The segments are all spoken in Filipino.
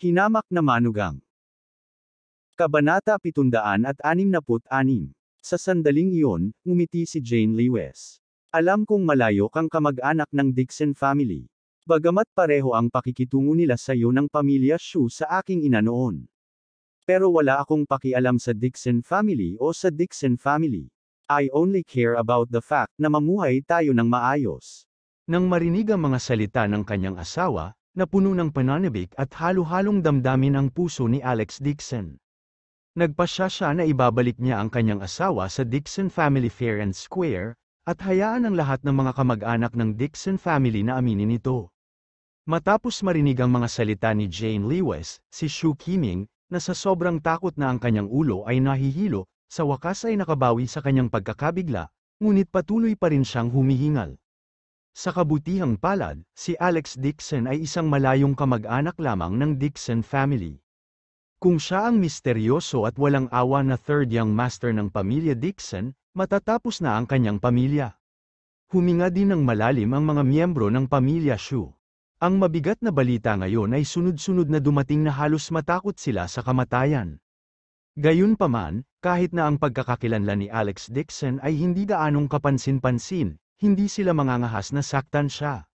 Hinamak na manugang. Kabanata 766. Sa sandaling iyon, ngumiti si Jane Lewis. Alam kong malayo kang kamag-anak ng Dixon family. Bagamat pareho ang pakikitungo nila sa iyo ng pamilya Shu sa aking ina noon. Pero wala akong pakialam sa Dixon family o sa Dixon family. I only care about the fact na mamuhay tayo ng maayos. Nang marinig ang mga salita ng kanyang asawa, na puno ng pananabik at halo-halong damdamin ang puso ni Alex Dixon. Nagpasya siya na ibabalik niya ang kanyang asawa sa Dixon Family Fair and Square, at hayaan ang lahat ng mga kamag-anak ng Dixon family na aminin ito. Matapos marinig ang mga salita ni Jane Lewis, si Shu Qiming, na sa sobrang takot na ang kanyang ulo ay nahihilo, sa wakas ay nakabawi sa kanyang pagkakabigla, ngunit patuloy pa rin siyang humihingal. Sa kabutihang palad, si Alex Dixon ay isang malayong kamag-anak lamang ng Dixon family. Kung siya ang misteryoso at walang awa na third young master ng pamilya Dixon, matatapos na ang kanyang pamilya. Huminga din ng malalim ang mga miyembro ng pamilya Shu. Ang mabigat na balita ngayon ay sunod-sunod na dumating na halos matakot sila sa kamatayan. Gayunpaman, kahit na ang pagkakakilanlan ni Alex Dixon ay hindi gaanong kapansin-pansin, hindi sila mangangahas na saktan siya.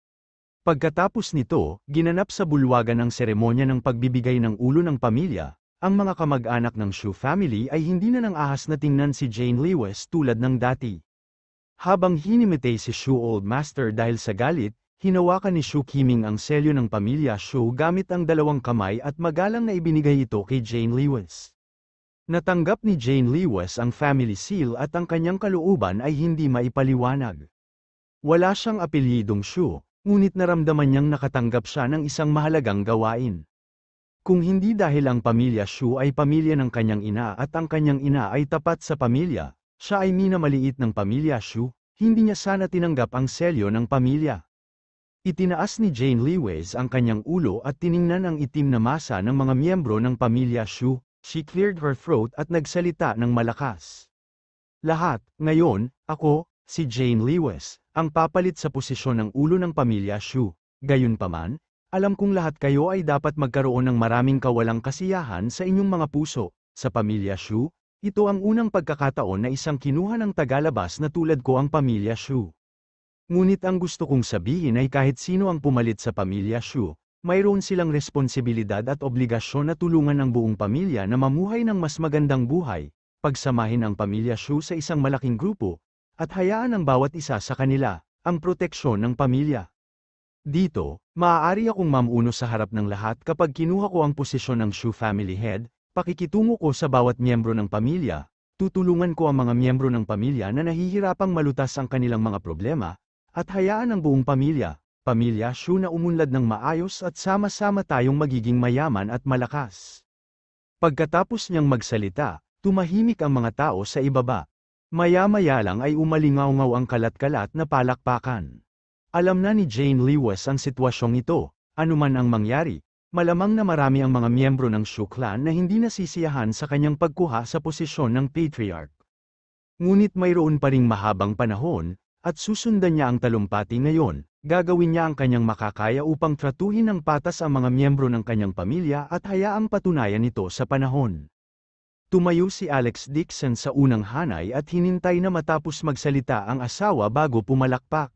Pagkatapos nito, ginanap sa bulwagan ang seremonya ng pagbibigay ng ulo ng pamilya, ang mga kamag-anak ng Shu family ay hindi na nang ahas na tingnan si Jane Lewis tulad ng dati. Habang hinimitay si Shu Old Master dahil sa galit, hinawakan ni Shu Qiming ang selyo ng pamilya Shu gamit ang dalawang kamay at magalang na ibinigay ito kay Jane Lewis. Natanggap ni Jane Lewis ang family seal at ang kanyang kalooban ay hindi maipaliwanag. Wala siyang apelyidong Shu, ngunit naramdaman niyang nakatanggap siya ng isang mahalagang gawain. Kung hindi dahil ang pamilya Shu ay pamilya ng kanyang ina at ang kanyang ina ay tapat sa pamilya, siya ay minamaliit ng pamilya Shu, hindi niya sana tinanggap ang selyo ng pamilya. Itinaas ni Jane Lewis ang kanyang ulo at tiningnan ang itim na masa ng mga miyembro ng pamilya Shu, she cleared her throat at nagsalita ng malakas. Lahat, ngayon, ako, si Jane Lewis, ang papalit sa posisyon ng ulo ng pamilya Shu. Gayunpaman, alam kong lahat kayo ay dapat magkaroon ng maraming kawalang kasiyahan sa inyong mga puso. Sa pamilya Shu, ito ang unang pagkakataon na isang kinuha ng tagalabas na tulad ko ang pamilya Shu. Ngunit ang gusto kong sabihin ay kahit sino ang pumalit sa pamilya Shu, mayroon silang responsibilidad at obligasyon na tulungan ang buong pamilya na mamuhay ng mas magandang buhay, pagsamahin ang pamilya Shu sa isang malaking grupo, at hayaan ang bawat isa sa kanila, ang proteksyon ng pamilya. Dito, maaari akong mamuno sa harap ng lahat kapag kinuha ko ang posisyon ng Shu family head, pakikitungo ko sa bawat miyembro ng pamilya, tutulungan ko ang mga miyembro ng pamilya na nahihirapang malutas ang kanilang mga problema, at hayaan ang buong pamilya Shu na umunlad ng maayos at sama-sama tayong magiging mayaman at malakas. Pagkatapos niyang magsalita, tumahimik ang mga tao sa ibaba. Maya-maya lang ay umalingaw-ngaw ang kalat-kalat na palakpakan. Alam na ni Jane Lewis ang sitwasyong ito, anuman ang mangyari, malamang na marami ang mga miyembro ng Shu clan na hindi nasisiyahan sa kanyang pagkuha sa posisyon ng patriarch. Ngunit mayroon pa ring mahabang panahon, at susundan niya ang talumpati ngayon, gagawin niya ang kanyang makakaya upang tratuhin ng patas ang mga miyembro ng kanyang pamilya at hayaang patunayan ito sa panahon. Tumayo si Alex Dixon sa unang hanay at hinintay na matapos magsalita ang asawa bago pumalakpak.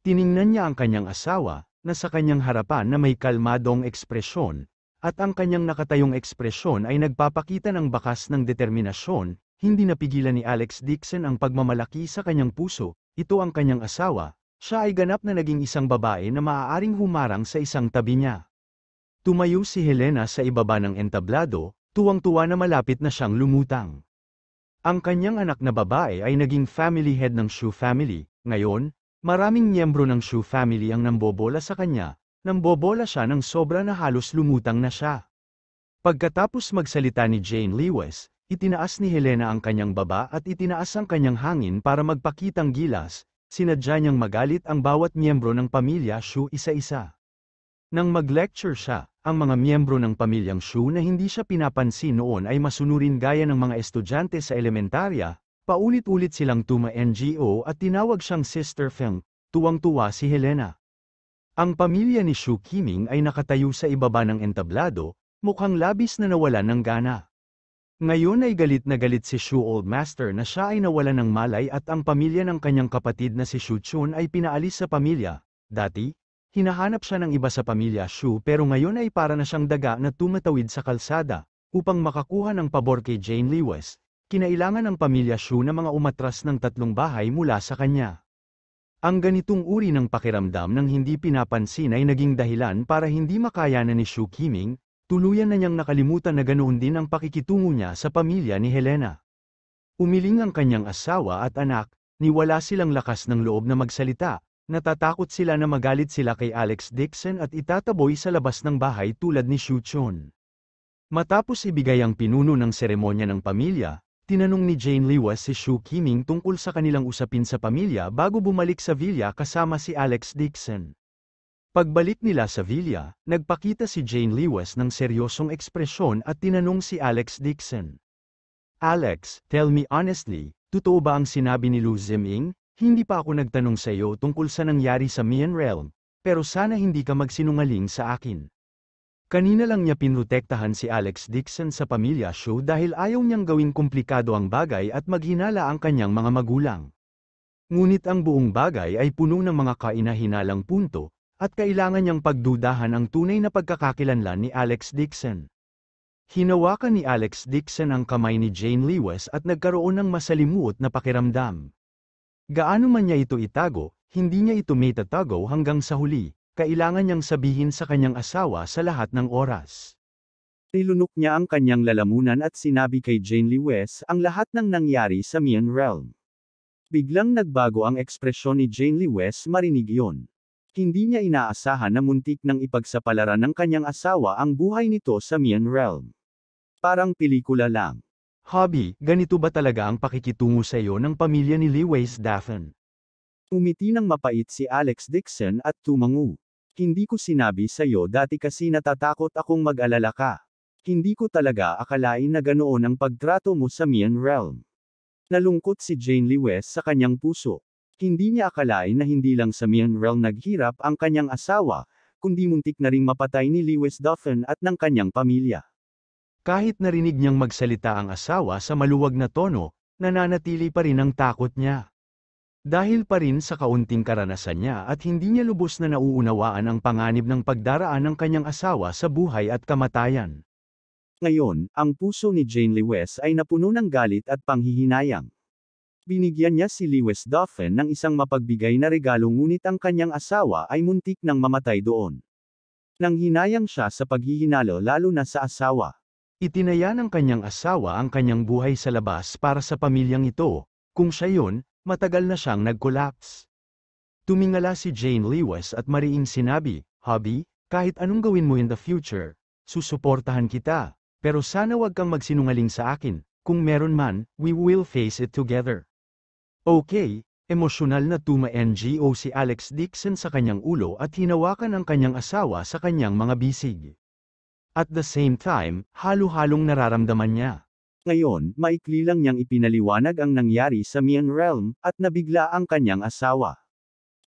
Tiningnan niya ang kanyang asawa, na sa kanyang harapan na may kalmadong ekspresyon, at ang kanyang nakatayong ekspresyon ay nagpapakita ng bakas ng determinasyon. Hindi napigilan ni Alex Dixon ang pagmamalaki sa kanyang puso, ito ang kanyang asawa, siya ay ganap na naging isang babae na maaaring humarang sa isang tabi niya. Tumayo si Helena sa ibaba ng entablado, tuwang-tuwa na malapit na siyang lumutang. Ang kanyang anak na babae ay naging family head ng Shu family, ngayon, maraming miyembro ng Shu family ang nambobola sa kanya, nambobola siya ng sobra na halos lumutang na siya. Pagkatapos magsalita ni Jane Lewis, itinaas ni Helena ang kanyang baba at itinaas ang kanyang hangin para magpakitang gilas, sinadya niyang magalit ang bawat miyembro ng pamilya Shu isa-isa. Nang mag-lecture siya, ang mga miyembro ng pamilyang Shu na hindi siya pinapansin noon ay masunurin gaya ng mga estudyante sa elementarya, paulit-ulit silang tuma-NGO at tinawag siyang Sister Feng, tuwang-tuwa si Helena. Ang pamilya ni Shu Qiming ay nakatayo sa ibaba ng entablado, mukhang labis na nawalan ng gana. Ngayon ay galit na galit si Shu Old Master na siya ay nawalan ng malay at ang pamilya ng kanyang kapatid na si Shu Chun ay pinaalis sa pamilya. Dati, hinahanap siya ng iba sa pamilya Shu pero ngayon ay para na siyang daga na tumatawid sa kalsada. Upang makakuha ng pabor kay Jane Lewis, kinailangan ng pamilya Shu na mga umatras ng 3 bahay mula sa kanya. Ang ganitong uri ng pakiramdam ng hindi pinapansin ay naging dahilan para hindi makayanan ni Shu Qiming, tuluyan na niyang nakalimutan na ganoon din ang pakikitungo niya sa pamilya ni Helena. Umiling ang kanyang asawa at anak, niwala silang lakas ng loob na magsalita, natatakot sila na magalit sila kay Alex Dixon at itataboy sa labas ng bahay tulad ni Shu Chun. Matapos ibigay ang pinuno ng seremonya ng pamilya, tinanong ni Jane Lewis si Shu Qiming tungkol sa kanilang usapin sa pamilya bago bumalik sa villa kasama si Alex Dixon. Pagbalik nila sa villa, nagpakita si Jane Lewis ng seryosong ekspresyon at tinanong si Alex Dixon. Alex, tell me honestly, totoo ba ang sinabi ni Lu Ziming? Hindi pa ako nagtanong sa iyo tungkol sa nangyari sa Mian Realm, pero sana hindi ka magsinungaling sa akin. Kanina lang niya pinrotektahan si Alex Dixon sa pamilya Shu dahil ayaw niyang gawing komplikado ang bagay at maghinala ang kanyang mga magulang. Ngunit ang buong bagay ay puno ng mga kainahinalang punto, at kailangan niyang pagdudahan ang tunay na pagkakakilanlan ni Alex Dixon. Hinawakan ni Alex Dixon ang kamay ni Jane Lewis at nagkaroon ng masalimuot na pakiramdam. Gaano man niya ito itago, hindi niya ito maitatago hanggang sa huli. Kailangan niyang sabihin sa kanyang asawa sa lahat ng oras. Nilunok niya ang kanyang lalamunan at sinabi kay Jane Lewis ang lahat ng nangyari sa Mian Realm. Biglang nagbago ang ekspresyon ni Jane Lewis marinig iyon. Hindi niya inaasahan na muntik nang ipagsapalaran ng kanyang asawa ang buhay nito sa Mian Realm. Parang pelikula lang. Hobby, ganito ba talaga ang pakikitungo sa iyo ng pamilya ni Lewis Daffin? Umiti ng mapait si Alex Dixon at tumango. Hindi ko sinabi sa iyo dati kasi natatakot akong mag-alala ka. Hindi ko talaga akalain na ganoon ang pagtrato mo sa Mian Realm. Nalungkot si Jane Lewis sa kanyang puso. Hindi niya akalain na hindi lang sa Mian Realm naghirap ang kanyang asawa, kundi muntik na ring mapatay ni Lewis Daffin at ng kanyang pamilya. Kahit narinig niyang magsalita ang asawa sa maluwag na tono, nananatili pa rin ang takot niya. Dahil pa rin sa kaunting karanasan niya at hindi niya lubos na nauunawaan ang panganib ng pagdaraan ng kanyang asawa sa buhay at kamatayan. Ngayon, ang puso ni Jane Lewis ay napuno ng galit at panghihinayang. Binigyan niya si Lewis Daffin ng isang mapagbigay na regalo ngunit ang kanyang asawa ay muntik nang mamatay doon. Nanghinayang siya sa paghihinalo lalo na sa asawa. Itinaya ng kanyang asawa ang kanyang buhay sa labas para sa pamilyang ito, kung siya yun, matagal na siyang nag-collapse. Tumingala si Jane Lewis at mariing sinabi, Hobby, kahit anong gawin mo in the future, susuportahan kita, pero sana wag kang magsinungaling sa akin, kung meron man, we will face it together. Okay, emosyonal na tuma-NGO si Alex Dixon sa kanyang ulo at hinawakan ang kanyang asawa sa kanyang mga bisig. At the same time, halo-halong nararamdaman niya. Ngayon, maikli lang niyang ipinaliwanag ang nangyari sa Mian Realm, at nabigla ang kanyang asawa.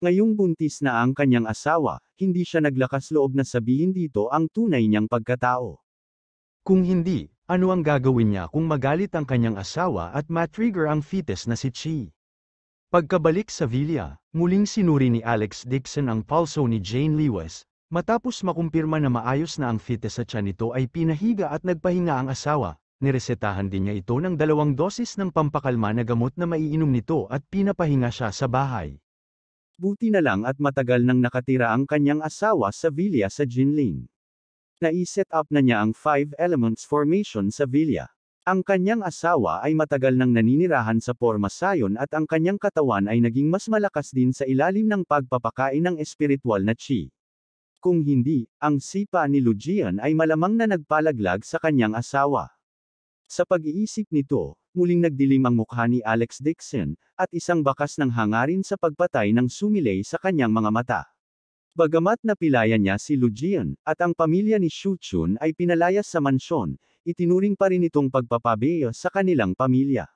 Ngayong buntis na ang kanyang asawa, hindi siya naglakas loob na sabihin dito ang tunay niyang pagkatao. Kung hindi, ano ang gagawin niya kung magalit ang kanyang asawa at matrigger ang fetus na si Chi? Pagkabalik sa villa, muling sinuri ni Alex Dixon ang pulso ni Jane Lewis, matapos makumpirma na maayos na ang fetus sa tiyan nito ay pinahiga at nagpahinga ang asawa. Niresetahan din niya ito ng 2 dosis ng pampakalma na gamot na maiinom nito at pinapahinga siya sa bahay. Buti na lang at matagal nang nakatira ang kanyang asawa sa villa sa Jinling. Naiset up na niya ang 5 elements formation sa villa. Ang kanyang asawa ay matagal nang naninirahan sa Pormasayon at ang kanyang katawan ay naging mas malakas din sa ilalim ng pagpapakain ng espiritual na chi. Kung hindi, ang sipa ni Lujian ay malamang na nagpalaglag sa kanyang asawa. Sa pag-iisip nito, muling nagdilim ang mukha ni Alex Dixon, at isang bakas ng hangarin sa pagpatay ng sumilay sa kanyang mga mata. Bagamat napilayan niya si Lujian, at ang pamilya ni Shu Chun ay pinalayas sa mansyon, itinuring pa rin itong pagpapabeyo sa kanilang pamilya.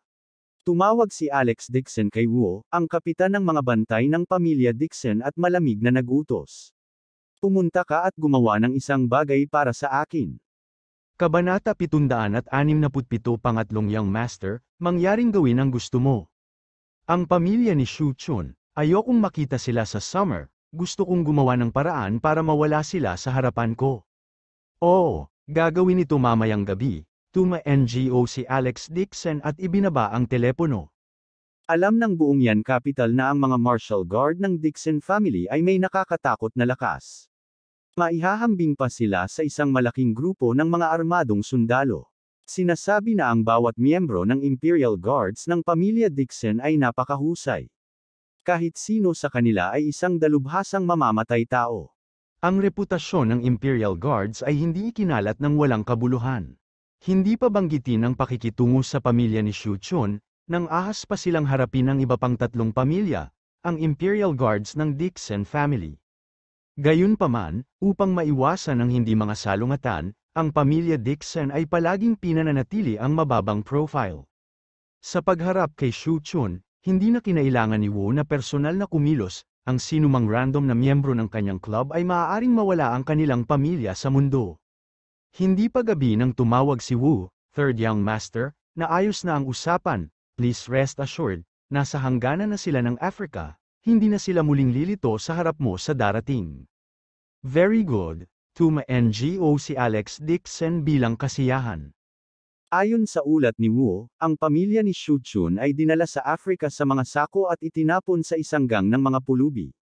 Tumawag si Alex Dixon kay Wu, ang kapitan ng mga bantay ng pamilya Dixon at malamig na nagutos. Pumunta ka at gumawa ng isang bagay para sa akin. Kabanata 767 Pangatlong Young Master, mangyaring gawin ang gusto mo. Ang pamilya ni Shu Chun, ayokong makita sila sa summer, gusto kong gumawa ng paraan para mawala sila sa harapan ko. Oo, gagawin ito mamayang gabi, tuma-NGO si Alex Dixon at ibinaba ang telepono. Alam ng buong Yan Capital na ang mga martial guard ng Dixon family ay may nakakatakot na lakas. Maihahambing pa sila sa isang malaking grupo ng mga armadong sundalo. Sinasabi na ang bawat miyembro ng Imperial Guards ng pamilya Dixon ay napakahusay. Kahit sino sa kanila ay isang dalubhasang mamamatay tao. Ang reputasyon ng Imperial Guards ay hindi ikinalat ng walang kabuluhan. Hindi pa banggitin ang pakikitungo sa pamilya ni Shu Chun, nang ahas pa silang harapin ng iba pang tatlong pamilya, ang Imperial Guards ng Dixon family. Gayunpaman, upang maiwasan ang hindi mga salungatan, ang pamilya Dixon ay palaging pinananatili ang mababang profile. Sa pagharap kay Shu Chun, hindi na kinailangan ni Wu na personal na kumilos, ang sinumang random na miyembro ng kanyang club ay maaaring mawala ang kanilang pamilya sa mundo. Hindi pa gabi nang tumawag si Wu, third young master, na ayos na ang usapan, please rest assured, nasa hangganan na sila ng Africa, hindi na sila muling lilito sa harap mo sa darating. Very good, tuma-NGO si Alex Dixon bilang kasiyahan. Ayon sa ulat ni Wu, ang pamilya ni Shu Chun ay dinala sa Africa sa mga sako at itinapon sa isang gang ng mga pulubi.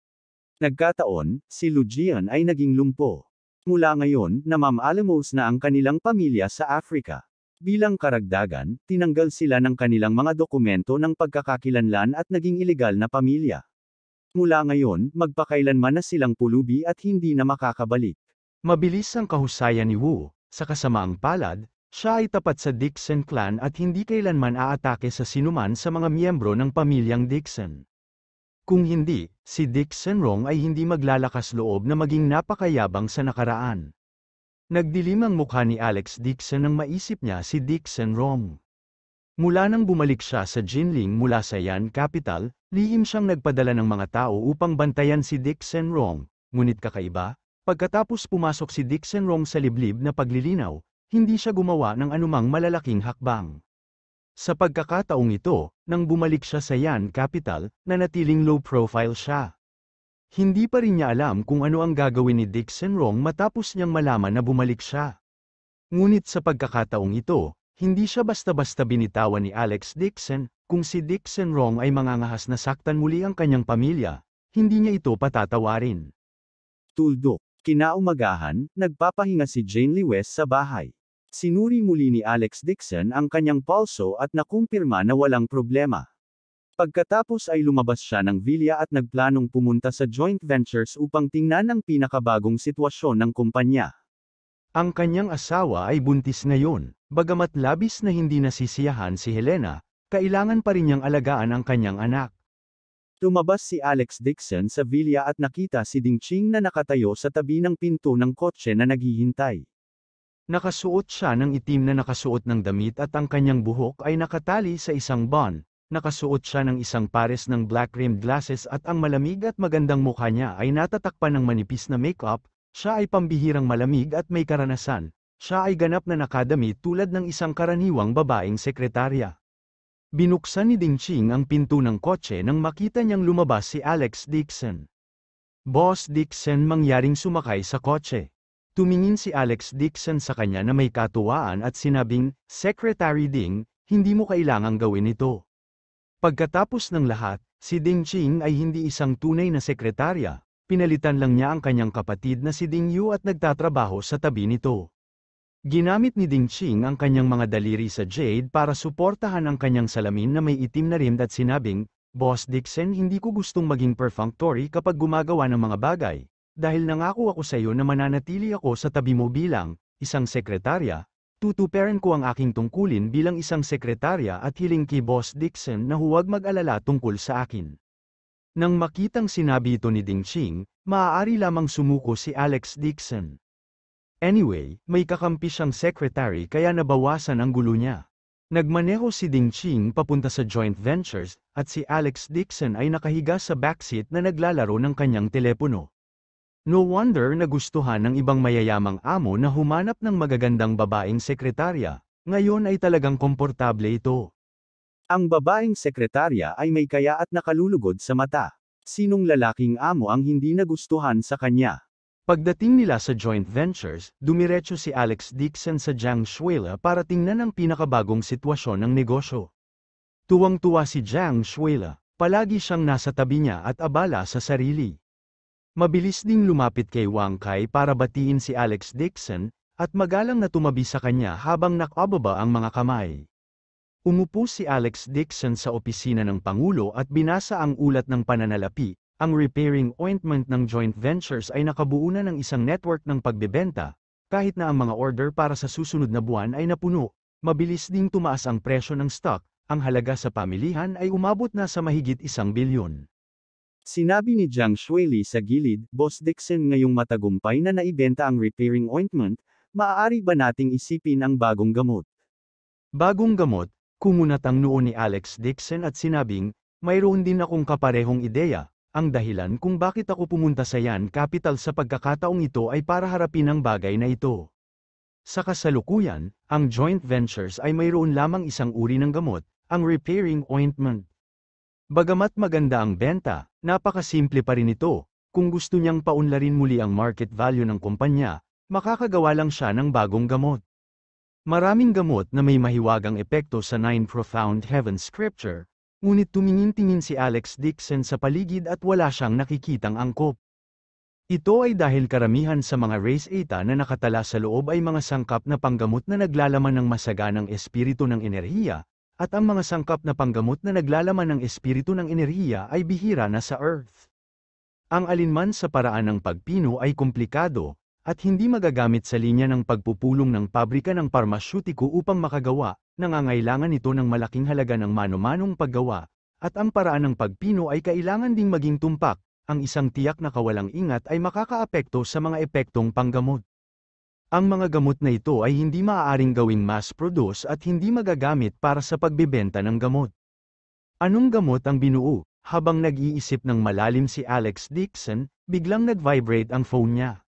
Nagkataon, si Lu Jian ay naging lumpo. Mula ngayon, namamalamus na ang kanilang pamilya sa Africa. Bilang karagdagan, tinanggal sila ng kanilang mga dokumento ng pagkakakilanlan at naging ilegal na pamilya. Mula ngayon, magpakailanman na silang pulubi at hindi na makakabalik. Mabilis ang kahusayan ni Wu, sa kasamaang palad, siya ay tapat sa Dixon clan at hindi kailanman aatake sa sinuman sa mga miyembro ng pamilyang Dixon. Kung hindi, si Dixon Rong ay hindi maglalakas loob na maging napakayabang sa nakaraan. Nagdilim ang mukha ni Alex Dixon nang maisip niya si Dixon Rong. Mula nang bumalik siya sa Jinling mula sa Yan Capital, lihim siyang nagpadala ng mga tao upang bantayan si Dixon Rong, ngunit kakaiba, pagkatapos pumasok si Dixon Rong sa liblib na paglilinaw, hindi siya gumawa ng anumang malalaking hakbang. Sa pagkakataong ito, nang bumalik siya sa Yan Capital, nanatiling low profile siya. Hindi pa rin niya alam kung ano ang gagawin ni Dixon Rong matapos niyang malaman na bumalik siya. Ngunit sa pagkakataong ito, hindi siya basta-basta binitawan ni Alex Dixon, kung si Dixon Rong ay mangangahas na saktan muli ang kanyang pamilya, hindi niya ito patatawarin. Tuldok. Kinaumagahan, nagpapahinga si Jane Lee West sa bahay. Sinuri muli ni Alex Dixon ang kanyang pulso at nakumpirma na walang problema. Pagkatapos ay lumabas siya ng villa at nagplanong pumunta sa joint ventures upang tingnan ang pinakabagong sitwasyon ng kumpanya. Ang kanyang asawa ay buntis ngayon, bagamat labis na hindi nasisiyahan si Helena, kailangan pa rin niyang alagaan ang kanyang anak. Lumabas si Alex Dixon sa villa at nakita si Ding Ching na nakatayo sa tabi ng pinto ng kotse na naghihintay. Nakasuot siya ng itim na nakasuot ng damit at ang kanyang buhok ay nakatali sa isang bun, nakasuot siya ng isang pares ng black-rimmed glasses at ang malamig at magandang mukha niya ay natatakpan ng manipis na makeup. Siya ay pambihirang malamig at may karanasan, siya ay ganap na nakadamit tulad ng isang karaniwang babaeng sekretarya. Binuksan ni Ding Ching ang pinto ng kotse nang makita niyang lumabas si Alex Dixon. Boss Dixon mangyaring sumakay sa kotse. Tumingin si Alex Dixon sa kanya na may katuwaan at sinabing, Secretary Ding, hindi mo kailangang gawin ito. Pagkatapos ng lahat, si Ding Ching ay hindi isang tunay na sekretarya. Pinalitan lang niya ang kanyang kapatid na si Ding Yu at nagtatrabaho sa tabi nito. Ginamit ni Ding Ching ang kanyang mga daliri sa jade para suportahan ang kanyang salamin na may itim na rim at sinabing, Boss Dixon, hindi ko gustong maging perfunctory kapag gumagawa ng mga bagay, dahil nangako ako sa iyo na mananatili ako sa tabi mo bilang isang sekretarya, tutuparan ko ang aking tungkulin bilang isang sekretarya at hiling kay Boss Dixon na huwag mag-alala tungkol sa akin. Nang makitang sinabi ito ni Ding Ching, maaari lamang sumuko si Alex Dixon. Anyway, may kakampi siyang secretary kaya nabawasan ang gulo niya. Nagmaneho si Ding Ching papunta sa joint ventures, at si Alex Dixon ay nakahiga sa backseat na naglalaro ng kanyang telepono. No wonder nagustuhan ng ibang mayayamang amo na humanap ng magagandang babaeng sekretarya. Ngayon ay talagang komportable ito. Ang babaeng sekretarya ay may kaya at nakalulugod sa mata. Sinong lalaking amo ang hindi nagustuhan sa kanya? Pagdating nila sa joint ventures, dumiretso si Alex Dixon sa Jiang Shuila para tingnan ang pinakabagong sitwasyon ng negosyo. Tuwang-tuwa si Jiang Shuila, palagi siyang nasa tabi niya at abala sa sarili. Mabilis ding lumapit kay Wang Kai para batiin si Alex Dixon, at magalang na tumabi sa kanya habang nakababa ang mga kamay. Umupo si Alex Dixon sa opisina ng Pangulo at binasa ang ulat ng pananalapi. Ang repairing ointment ng joint ventures ay nakabuo na ng isang network ng pagbebenta, kahit na ang mga order para sa susunod na buwan ay napuno. Mabilis ding tumaas ang presyo ng stock, ang halaga sa pamilihan ay umabot na sa mahigit 1 bilyon. Sinabi ni Jiang Shuili sa gilid, Boss Dixon, ngayong matagumpay na naibenta ang repairing ointment, maaari ba nating isipin ang bagong gamot? Bagong gamot, kumunat ang noo ni Alex Dixon at sinabing, mayroon din akong kaparehong ideya. Ang dahilan kung bakit ako pumunta sa Yan Capital sa pagkakataong ito ay para harapin ang bagay na ito. Sa kasalukuyan, ang joint ventures ay mayroon lamang isang uri ng gamot, ang repairing ointment. Bagamat maganda ang benta, napakasimple pa rin ito. Kung gusto niyang paunlarin muli ang market value ng kumpanya, makakagawa lang siya ng bagong gamot. Maraming gamot na may mahiwagang epekto sa 9 Profound Heaven Scripture, ngunit tumingin-tingin si Alex Dixon sa paligid at wala siyang nakikitang angkop. Ito ay dahil karamihan sa mga race eta na nakatala sa loob ay mga sangkap na panggamot na naglalaman ng masaganang espiritu ng enerhiya, at ang mga sangkap na panggamot na naglalaman ng espiritu ng enerhiya ay bihira na sa Earth. Ang alinman sa paraan ng pagpino ay komplikado, at hindi magagamit sa linya ng pagpupulong ng pabrika ng parmasyutiko upang makagawa, nangangailangan ito ng malaking halaga ng mano-manong paggawa, at ang paraan ng pagpino ay kailangan ding maging tumpak, ang isang tiyak na kawalang ingat ay makakaapekto sa mga epektong panggamot. Ang mga gamot na ito ay hindi maaaring gawing mass-produce at hindi magagamit para sa pagbebenta ng gamot. Anong gamot ang binuo? Habang nag-iisip ng malalim si Alex Dixon, biglang nag-vibrate ang phone niya.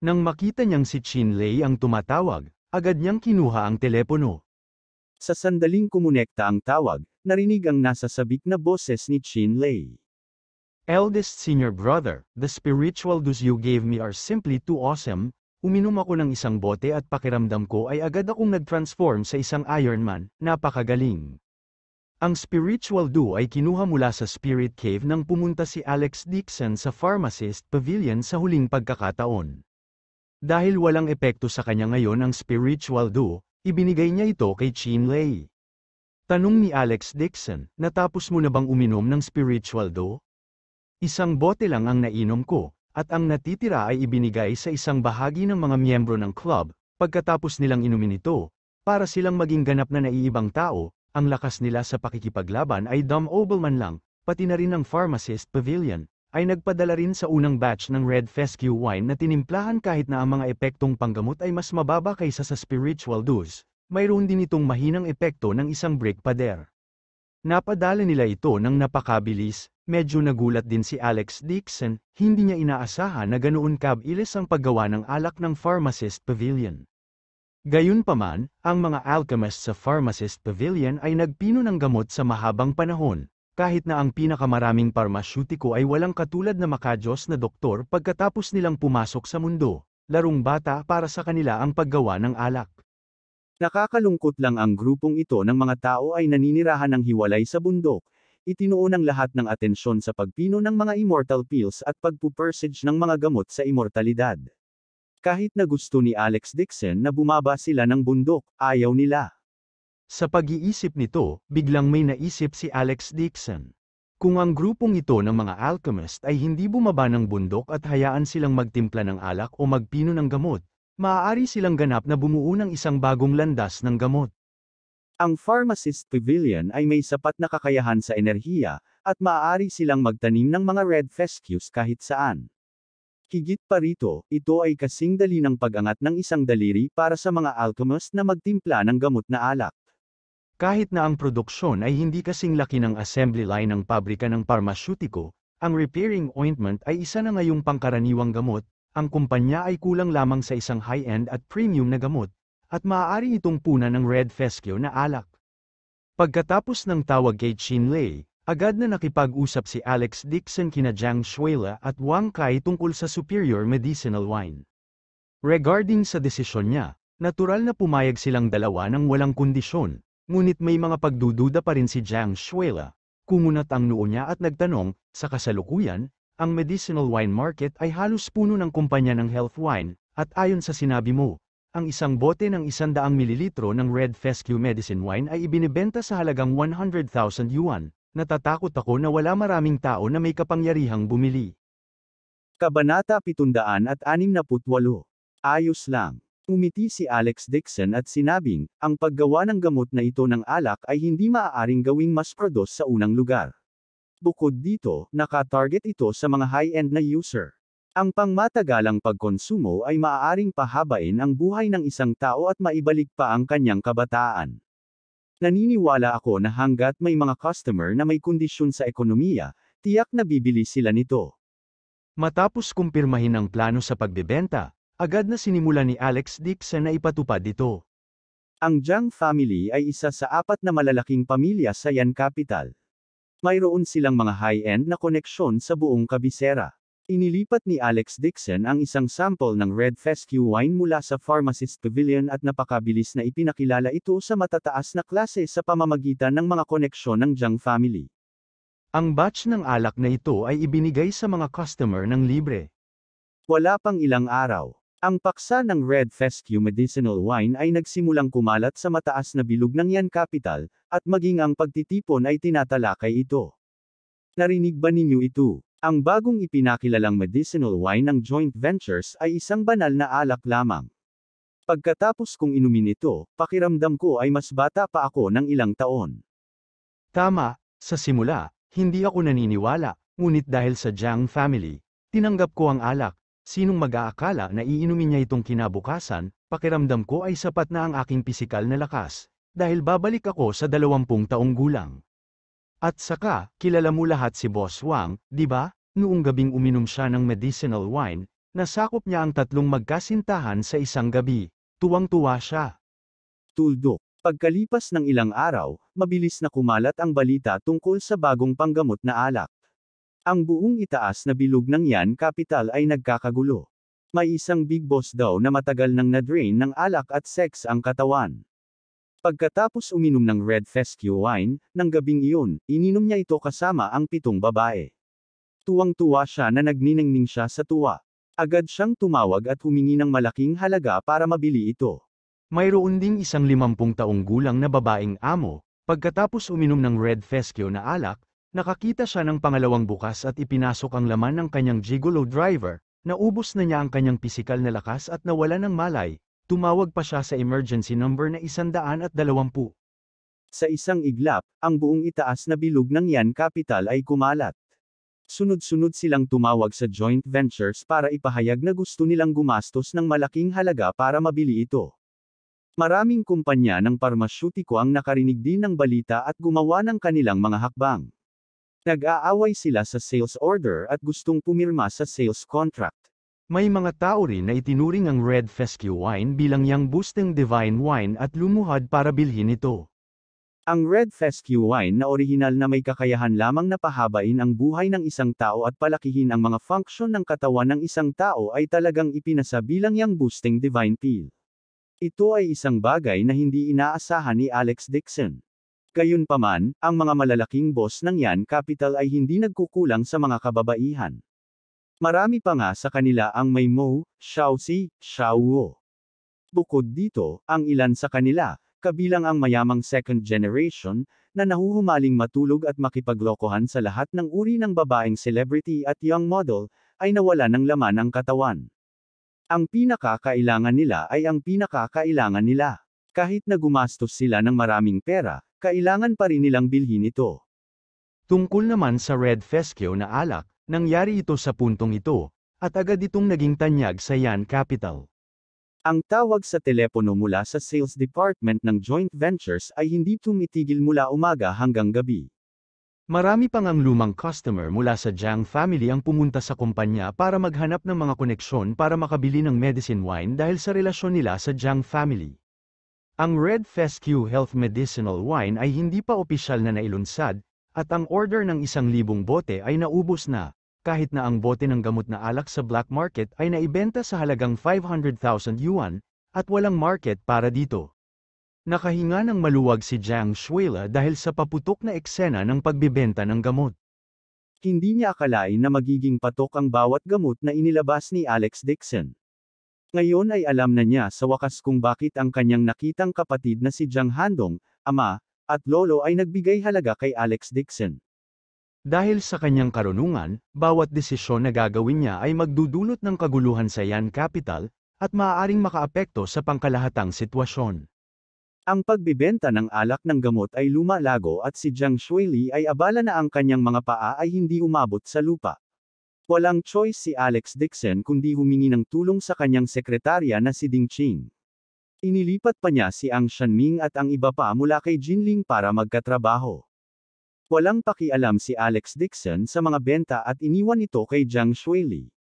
Nang makita niyang si Chin Lei ang tumatawag, agad niyang kinuha ang telepono. Sa sandaling kumonekta ang tawag, narinig ang nasa sabik na boses ni Chin Lei. Eldest senior brother, the spiritual dues you gave me are simply too awesome. Uminom ako ng isang bote at pakiramdam ko ay agad akong nag-transform sa isang Iron Man, napakagaling. Ang spiritual dew ay kinuha mula sa Spirit Cave nang pumunta si Alex Dixon sa Pharmacist Pavilion sa huling pagkakataon. Dahil walang epekto sa kanya ngayon ang spiritual dew, ibinigay niya ito kay Chin Lei. Tanong ni Alex Dixon, natapos mo na bang uminom ng spiritual dew? Isang bote lang ang nainom ko, at ang natitira ay ibinigay sa isang bahagi ng mga miyembro ng club, pagkatapos nilang inumin ito, para silang maging ganap na naiibang tao, ang lakas nila sa pakikipaglaban ay Dom Obelman lang, pati na rin ng Pharmacist Pavilion, ay nagpadala rin sa unang batch ng Red Fescue wine na tinimplahan kahit na ang mga epektong panggamot ay mas mababa kaysa sa spiritual dews, mayroon din itong mahinang epekto ng isang brick pader. Napadala nila ito ng napakabilis, medyo nagulat din si Alex Dixon, hindi niya inaasahan na ganoon kabilis ang paggawa ng alak ng Pharmacist Pavilion. Gayunpaman, ang mga alchemists sa Pharmacist Pavilion ay nagpino ng gamot sa mahabang panahon, kahit na ang pinakamaraming parmasyutiko ay walang katulad na makajos na doktor pagkatapos nilang pumasok sa mundo, larong bata para sa kanila ang paggawa ng alak. Nakakalungkot lang ang grupong ito ng mga tao ay naninirahan ng hiwalay sa bundok. Itinuon ang lahat ng atensyon sa pagpino ng mga immortal pills at pagpupursige ng mga gamot sa immortalidad. Kahit na gusto ni Alex Dixon na bumaba sila ng bundok, ayaw nila. Sa pag-iisip nito, biglang may naisip si Alex Dixon. Kung ang grupong ito ng mga alchemist ay hindi bumaba ng bundok at hayaan silang magtimpla ng alak o magpino ng gamot, maaari silang ganap na bumuo ng isang bagong landas ng gamot. Ang Pharmacist Pavilion ay may sapat na kakayahan sa enerhiya, at maaari silang magtanim ng mga red fescues kahit saan. Higit pa rito, ito ay kasing dali ng pag-angat ng isang daliri para sa mga alchemist na magtimpla ng gamot na alak. Kahit na ang produksyon ay hindi kasing laki ng assembly line ng pabrika ng parmasyutiko, Ang repairing ointment ay isa na ngayong pangkaraniwang gamot, ang kumpanya ay kulang lamang sa isang high-end at premium na gamot, at maaari itong punan ng Red Fescue na alak. Pagkatapos ng tawag kay Chinlei, agad na nakipag-usap si Alex Dixon kina Jiang Shuila at Wang Kai tungkol sa superior medicinal wine. Regarding sa desisyon niya, natural na pumayag silang dalawa ng walang kondisyon, ngunit may mga pagdududa pa rin si Jiang Shuila. Kumunat ang noo niya at nagtanong, sa kasalukuyan, ang medicinal wine market ay halos puno ng kumpanya ng health wine, at ayon sa sinabi mo, ang isang bote ng 100 mililitro ng Red Fescue medicine wine ay ibinibenta sa halagang 100,000 yuan. Natatakot ako na wala maraming tao na may kapangyarihang bumili. Kabanata 768. Ayos lang. Umiti si Alex Dixon at sinabing, ang paggawa ng gamot na ito ng alak ay hindi maaaring gawing mas produce sa unang lugar. Bukod dito, naka-target ito sa mga high-end na user. Ang pangmatagalang pagkonsumo ay maaaring pahabain ang buhay ng isang tao at maibalik pa ang kanyang kabataan. Naniniwala ako na hanggat may mga customer na may kondisyon sa ekonomiya, tiyak na bibili sila nito. Matapos kumpirmahin ang plano sa pagbebenta, agad na sinimula ni Alex Dixon na ipatupad ito. Ang Jiang family ay isa sa 4 na malalaking pamilya sa Yan Capital. Mayroon silang mga high-end na koneksyon sa buong kabisera. Inilipat ni Alex Dixon ang isang sample ng Red Fescue wine mula sa Pharmacist Pavilion at napakabilis na ipinakilala ito sa matataas na klase sa pamamagitan ng mga koneksyon ng Jiang family. Ang batch ng alak na ito ay ibinigay sa mga customer ng libre. Wala pang ilang araw. Ang paksa ng Red Fescue medicinal wine ay nagsimulang kumalat sa mataas na bilog ng Yan Capital, at maging ang pagtitipon ay tinatalakay ito. Narinig ba ninyo ito? Ang bagong ipinakilalang medicinal wine ng joint ventures ay isang banal na alak lamang. Pagkatapos kong inumin ito, pakiramdam ko ay mas bata pa ako ng ilang taon. Tama, sa simula, hindi ako naniniwala, ngunit dahil sa Jiang family, tinanggap ko ang alak. Sinong mag-aakala na iinumin niya itong kinabukasan, pakiramdam ko ay sapat na ang aking pisikal na lakas, dahil babalik ako sa 20 taong gulang. At saka, kilala mo lahat si Boss Wang, di ba? Noong gabing uminom siya ng medicinal wine, nasakop niya ang 3 magkasintahan sa isang gabi. Tuwang-tuwa siya. Tuldok. Pagkalipas ng ilang araw, mabilis na kumalat ang balita tungkol sa bagong panggamot na alak. Ang buong itaas na bilog ng Yan Capital ay nagkakagulo. May isang big boss daw na matagal nang na-drain ng alak at sex ang katawan. Pagkatapos uminom ng Red Fescue wine, ng gabing iyon, ininom niya ito kasama ang 7 babae. Tuwang-tuwa siya na nagniningning siya sa tuwa. Agad siyang tumawag at humingi ng malaking halaga para mabili ito. Mayroon ding isang 50 taong gulang na babaeng amo, pagkatapos uminom ng Red Fescue na alak, nakakita siya ng pangalawang bukas at ipinasok ang laman ng kanyang gigolo driver, naubos na niya ang kanyang pisikal na lakas at nawala ng malay, tumawag pa siya sa emergency number na 120. Sa isang iglap, ang buong itaas na bilog ng Yan Capital ay kumalat. Sunod-sunod silang tumawag sa joint ventures para ipahayag na gusto nilang gumastos ng malaking halaga para mabili ito. Maraming kumpanya ng parmasyutiko ang nakarinig din ng balita at gumawa ng kanilang mga hakbang. Nag-aaway sila sa sales order at gustong pumirma sa sales contract. May mga tao rin na itinuring ang Red Fescue wine bilang yang boosting divine wine at lumuhad para bilhin ito. Ang Red Fescue wine na orihinal na may kakayahan lamang na pahabain ang buhay ng isang tao at palakihin ang mga function ng katawan ng isang tao ay talagang ipinasa bilang yang boosting divine pill. Ito ay isang bagay na hindi inaasahan ni Alex Dixon. Gayunpaman, ang mga malalaking boss ng Yan Capital ay hindi nagkukulang sa mga kababaihan. Marami pa nga sa kanila ang may Mo, Xiaoxi, Xiaowo. Bukod dito, ang ilan sa kanila, kabilang ang mayamang second generation, na nahuhumaling matulog at makipaglokohan sa lahat ng uri ng babaeng celebrity at young model, ay nawala ng laman ang katawan. Ang pinakakailangan nila ay ang pinakakailangan nila. Kahit na gumastos sila ng maraming pera, kailangan pa rin nilang bilhin ito. Tungkol naman sa Red Fescue na alak, nangyari ito sa puntong ito, at agad itong naging tanyag sa Yan Capital. Ang tawag sa telepono mula sa sales department ng joint ventures ay hindi tumitigil mula umaga hanggang gabi. Marami pang ang lumang customer mula sa Jiang family ang pumunta sa kumpanya para maghanap ng mga koneksyon para makabili ng medicine wine dahil sa relasyon nila sa Jiang family. Ang Red Fescue Health Medicinal Wine ay hindi pa opisyal na nailunsad, at ang order ng 1,000 bote ay naubos na, kahit na ang bote ng gamot na alak sa black market ay naibenta sa halagang 500,000 yuan, at walang market para dito. Nakahinga ng maluwag si Jiang Shuila dahil sa paputok na eksena ng pagbibenta ng gamot. Hindi niya akalain na magiging patok ang bawat gamot na inilabas ni Alex Dixon. Ngayon ay alam na niya sa wakas kung bakit ang kanyang nakitang kapatid na si Jiang Handong, ama, at lolo ay nagbigay halaga kay Alex Dixon. Dahil sa kanyang karunungan, bawat desisyon na gagawin niya ay magdudulot ng kaguluhan sa Yan Capital, at maaaring makaapekto sa pangkalahatang sitwasyon. Ang pagbibenta ng alak ng gamot ay lumalago at si Jiang Shuili ay abala na ang kanyang mga paa ay hindi umabot sa lupa. Walang choice si Alex Dixon kundi humingi ng tulong sa kanyang sekretarya na si Ding Qing. Inilipat pa niya si Ang Shanming at ang iba pa mula kay Jinling para magkatrabaho. Walang pakialam si Alex Dixon sa mga benta at iniwan ito kay Jiang Shuili.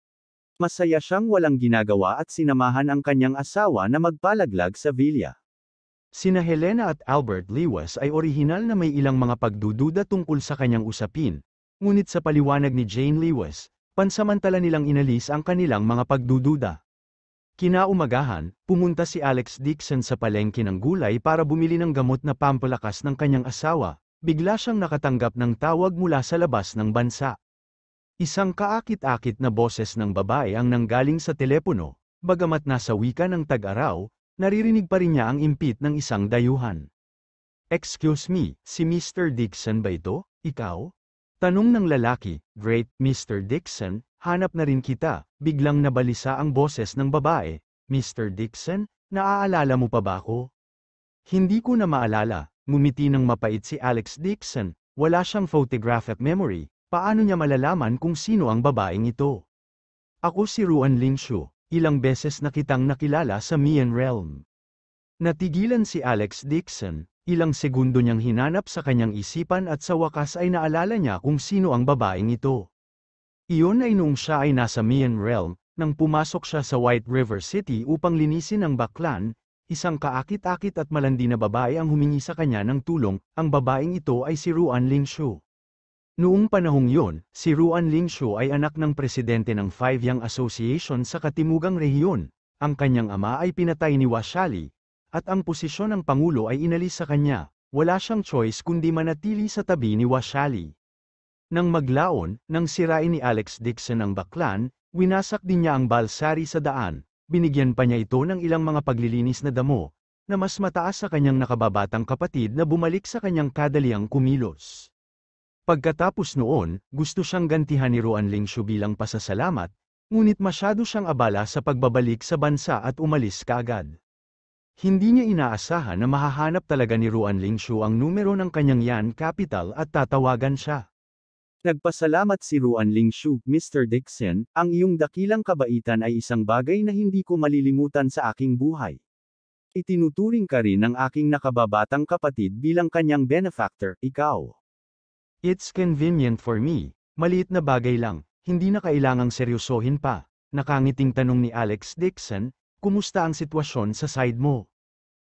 Masaya siyang walang ginagawa at sinamahan ang kanyang asawa na magpalaglag sa villa. Sina Helena at Albert Lewis ay orihinal na may ilang mga pagdududa tungkol sa kanyang usapin, ngunit sa paliwanag ni Jane Lewis, pansamantala nilang inalis ang kanilang mga pagdududa. Kinaumagahan, pumunta si Alex Dixon sa palengke ng gulay para bumili ng gamot na pampalakas ng kanyang asawa, bigla siyang nakatanggap ng tawag mula sa labas ng bansa. Isang kaakit-akit na boses ng babae ang nanggaling sa telepono, bagamat nasa wika ng tag-araw, naririnig pa rin niya ang impit ng isang dayuhan. "Excuse me, si Mr. Dixon ba ito? Ikaw?" Tanong ng lalaki. "Great, Mr. Dixon, hanap na rin kita." Biglang nabalisa ang boses ng babae. "Mr. Dixon, naaalala mo pa ba ako?" "Hindi ko na maalala." Ngumiti ng mapait si Alex Dixon. Wala siyang photographic memory. Paano niya malalaman kung sino ang babaeng ito? "Ako si Ruan Lingshu. Ilang beses na kitang nakilala sa Mian Realm." Natigilan si Alex Dixon, ilang segundo niyang hinanap sa kanyang isipan at sa wakas ay naalala niya kung sino ang babaeng ito. Iyon ay noong siya ay nasa Mian Realm, nang pumasok siya sa White River City upang linisin ang Baklan, isang kaakit-akit at malandi na babae ang humingi sa kanya ng tulong. Ang babaeng ito ay si Ruan Lingshu. Noong panahong yon, si Ruan Lingshu ay anak ng presidente ng Five Yang Association sa Katimugang Rehiyon. Ang kanyang ama ay pinatay ni Washali, at ang posisyon ng pangulo ay inalis sa kanya. Wala siyang choice kundi manatili sa tabi ni Washali. Nang maglaon, nang sirain ni Alex Dixon ang Baklan, winasak din niya ang balsari sa daan. Binigyan pa niya ito ng ilang mga paglilinis na damo, na mas mataas sa kanyang nakababatang kapatid na bumalik sa kanyang kadaliang kumilos. Pagkatapos noon, gusto siyang gantihan ni Ruan Lingshu bilang pasasalamat, ngunit masyado siyang abala sa pagbabalik sa bansa at umalis kaagad. Hindi niya inaasahan na mahahanap talaga ni Ruan Lingshu ang numero ng kanyang Yan Capital at tatawagan siya. Nagpasalamat si Ruan Lingshu. "Mr. Dixon, ang iyong dakilang kabaitan ay isang bagay na hindi ko malilimutan sa aking buhay. Itinuturing ka rin ng aking nakababatang kapatid bilang kanyang benefactor, ikaw. It's convenient for me." Maliit na bagay lang, hindi na kailangang seryosohin pa. Nakangiting tanong ni Alex Dixon, "Kumusta ang sitwasyon sa side mo?"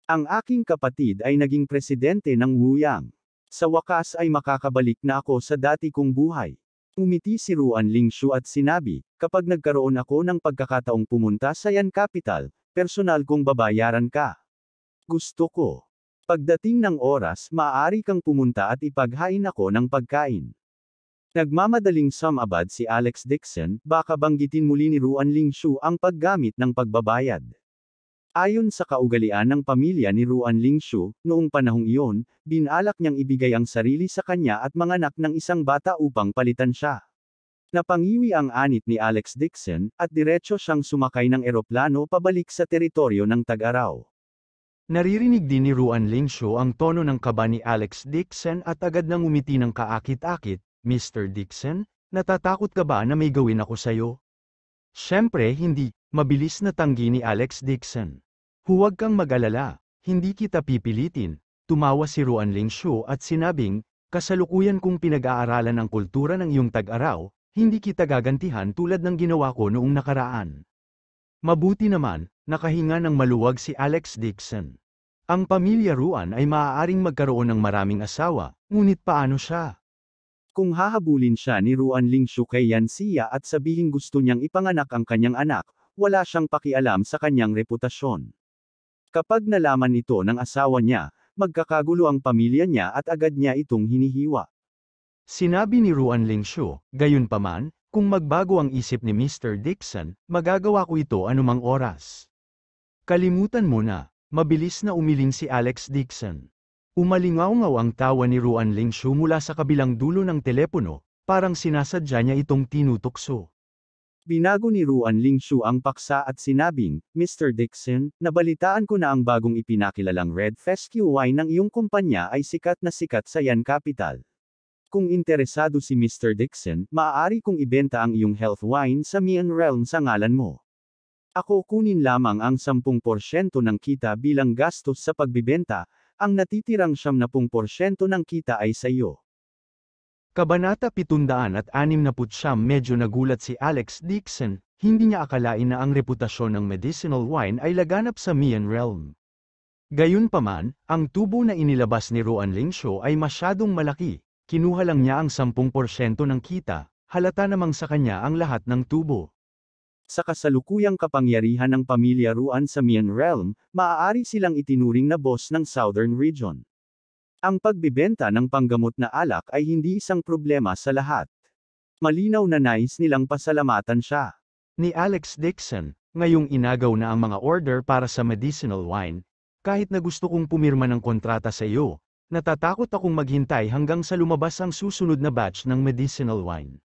"Ang aking kapatid ay naging presidente ng Wuyang. Sa wakas ay makakabalik na ako sa dati kong buhay." Umiti si Ruan Lingshu at sinabi, "Kapag nagkaroon ako ng pagkakataong pumunta sa Yan Capital, personal kong babayaran ka. Gusto ko. Pagdating ng oras, maaari kang pumunta at ipaghain ako ng pagkain." Nagmamadaling sumabad si Alex Dixon, baka banggitin muli ni Ruan Lingshu ang paggamit ng pagbabayad. Ayon sa kaugalian ng pamilya ni Ruan Lingshu, noong panahong iyon, binalak niyang ibigay ang sarili sa kanya at manganak ng isang bata upang palitan siya. Napangiwi ang anit ni Alex Dixon, at diretso siyang sumakay ng eroplano pabalik sa teritoryo ng Tag-Araw. Naririnig din ni Ruan Lingshu ang tono ng kaba ni Alex Dixon at agad nang umiti ng kaakit-akit. "Mr. Dixon, natatakot ka ba na may gawin ako sayo?" "Siyempre hindi," mabilis na tanggi ni Alex Dixon. "Huwag kang mag-alala, hindi kita pipilitin." Tumawa si Ruan Lingshu at sinabing, kasalukuyan kong pinag-aaralan ang kultura ng iyong tag-araw, hindi kita gagantihan tulad ng ginawa ko noong nakaraan. Mabuti naman, nakahinga ng maluwag si Alex Dixon. Ang pamilya Ruan ay maaaring magkaroon ng maraming asawa, ngunit paano siya? Kung hahabulin siya ni Ruan Lingshu kay Yanxia at sabihin gusto niyang ipanganak ang kanyang anak, wala siyang pakialam sa kanyang reputasyon. Kapag nalaman ito ng asawa niya, magkakagulo ang pamilya niya at agad niya itong hinihiwa. Sinabi ni Ruan Lingshu, gayunpaman, kung magbago ang isip ni Mr. Dixon, magagawa ko ito anumang oras. Kalimutan mo na, mabilis na umiling si Alex Dixon. Umalingaw-ngaw ang tawa ni Ruan Lingshu mula sa kabilang dulo ng telepono, parang sinasadya niya itong tinutokso. Binago ni Ruan Lingshu ang paksa at sinabing, Mr. Dixon, nabalitaan ko na ang bagong ipinakilalang Red Fescue wine ng iyong kumpanya ay sikat na sikat sa Yan Capital. Kung interesado si Mr. Dixon, maaari kong ibenta ang iyong health wine sa Mian Realm sa ngalan mo. Ako kunin lamang ang 10% ng kita bilang gastos sa pagbibenta, ang natitirang 70% ng kita ay sa iyo. Kabanata 769. Medyo nagulat si Alex Dixon, hindi niya akalain na ang reputasyon ng medicinal wine ay laganap sa Mian Realm. Gayunpaman, ang tubo na inilabas ni Ruan Lingshu ay masyadong malaki, kinuha lang niya ang 10% ng kita, halata namang sa kanya ang lahat ng tubo. Sa kasalukuyang kapangyarihan ng pamilya Ruan sa Mian Realm, maaari silang itinuring na boss ng Southern Region. Ang pagbibenta ng panggamot na alak ay hindi isang problema sa lahat. Malinaw na nais nilang pasalamatan siya. Ni Alex Dixon, ngayong inagaw na ang mga order para sa medicinal wine, kahit na gusto kong pumirma ng kontrata sa iyo, natatakot akong maghintay hanggang sa lumabas ang susunod na batch ng medicinal wine.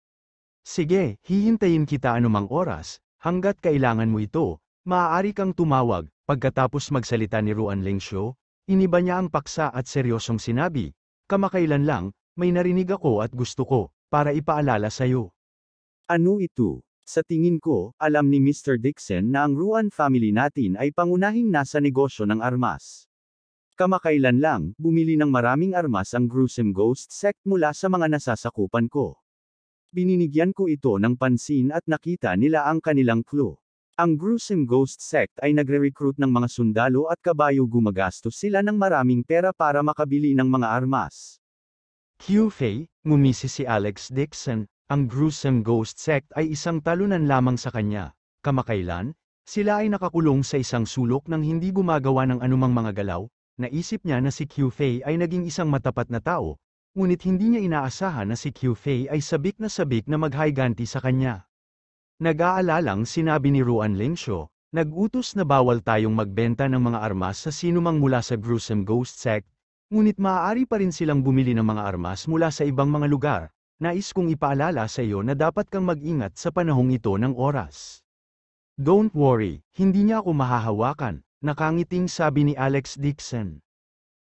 Sige, hihintayin kita anumang oras, hanggat kailangan mo ito, maaari kang tumawag. Pagkatapos magsalita ni Ruan Lingshu, iniba niya ang paksa at seryosong sinabi, kamakailan lang, may narinig ako at gusto ko, para ipaalala sa'yo. Ano ito? Sa tingin ko, alam ni Mr. Dixon na ang Ruan family natin ay pangunahing nasa negosyo ng armas. Kamakailan lang, bumili ng maraming armas ang gruesome ghost sect mula sa mga nasasakupan ko. Bininigyan ko ito ng pansin at nakita nila ang kanilang clue. Ang gruesome ghost sect ay nagre-recruit ng mga sundalo at kabayo, gumagastos sila ng maraming pera para makabili ng mga armas. Q-Fei, ngumisi si Alex Dixon, ang gruesome ghost sect ay isang talunan lamang sa kanya. Kamakailan, sila ay nakakulong sa isang sulok nang hindi gumagawa ng anumang mga galaw. Naisip niya na si Q-Fei ay naging isang matapat na tao, ngunit hindi niya inaasahan na si Q-Fei ay sabik na maghiganti sa kanya. Nag-aalalang sinabi ni Ruan Lingshu, nag-utos na bawal tayong magbenta ng mga armas sa sinumang mula sa gruesome ghost sect, ngunit maaari pa rin silang bumili ng mga armas mula sa ibang mga lugar. Nais kong ipaalala sa iyo na dapat kang mag-ingat sa panahong ito ng oras. Don't worry, hindi niya ako mahahawakan, nakangiting sabi ni Alex Dixon.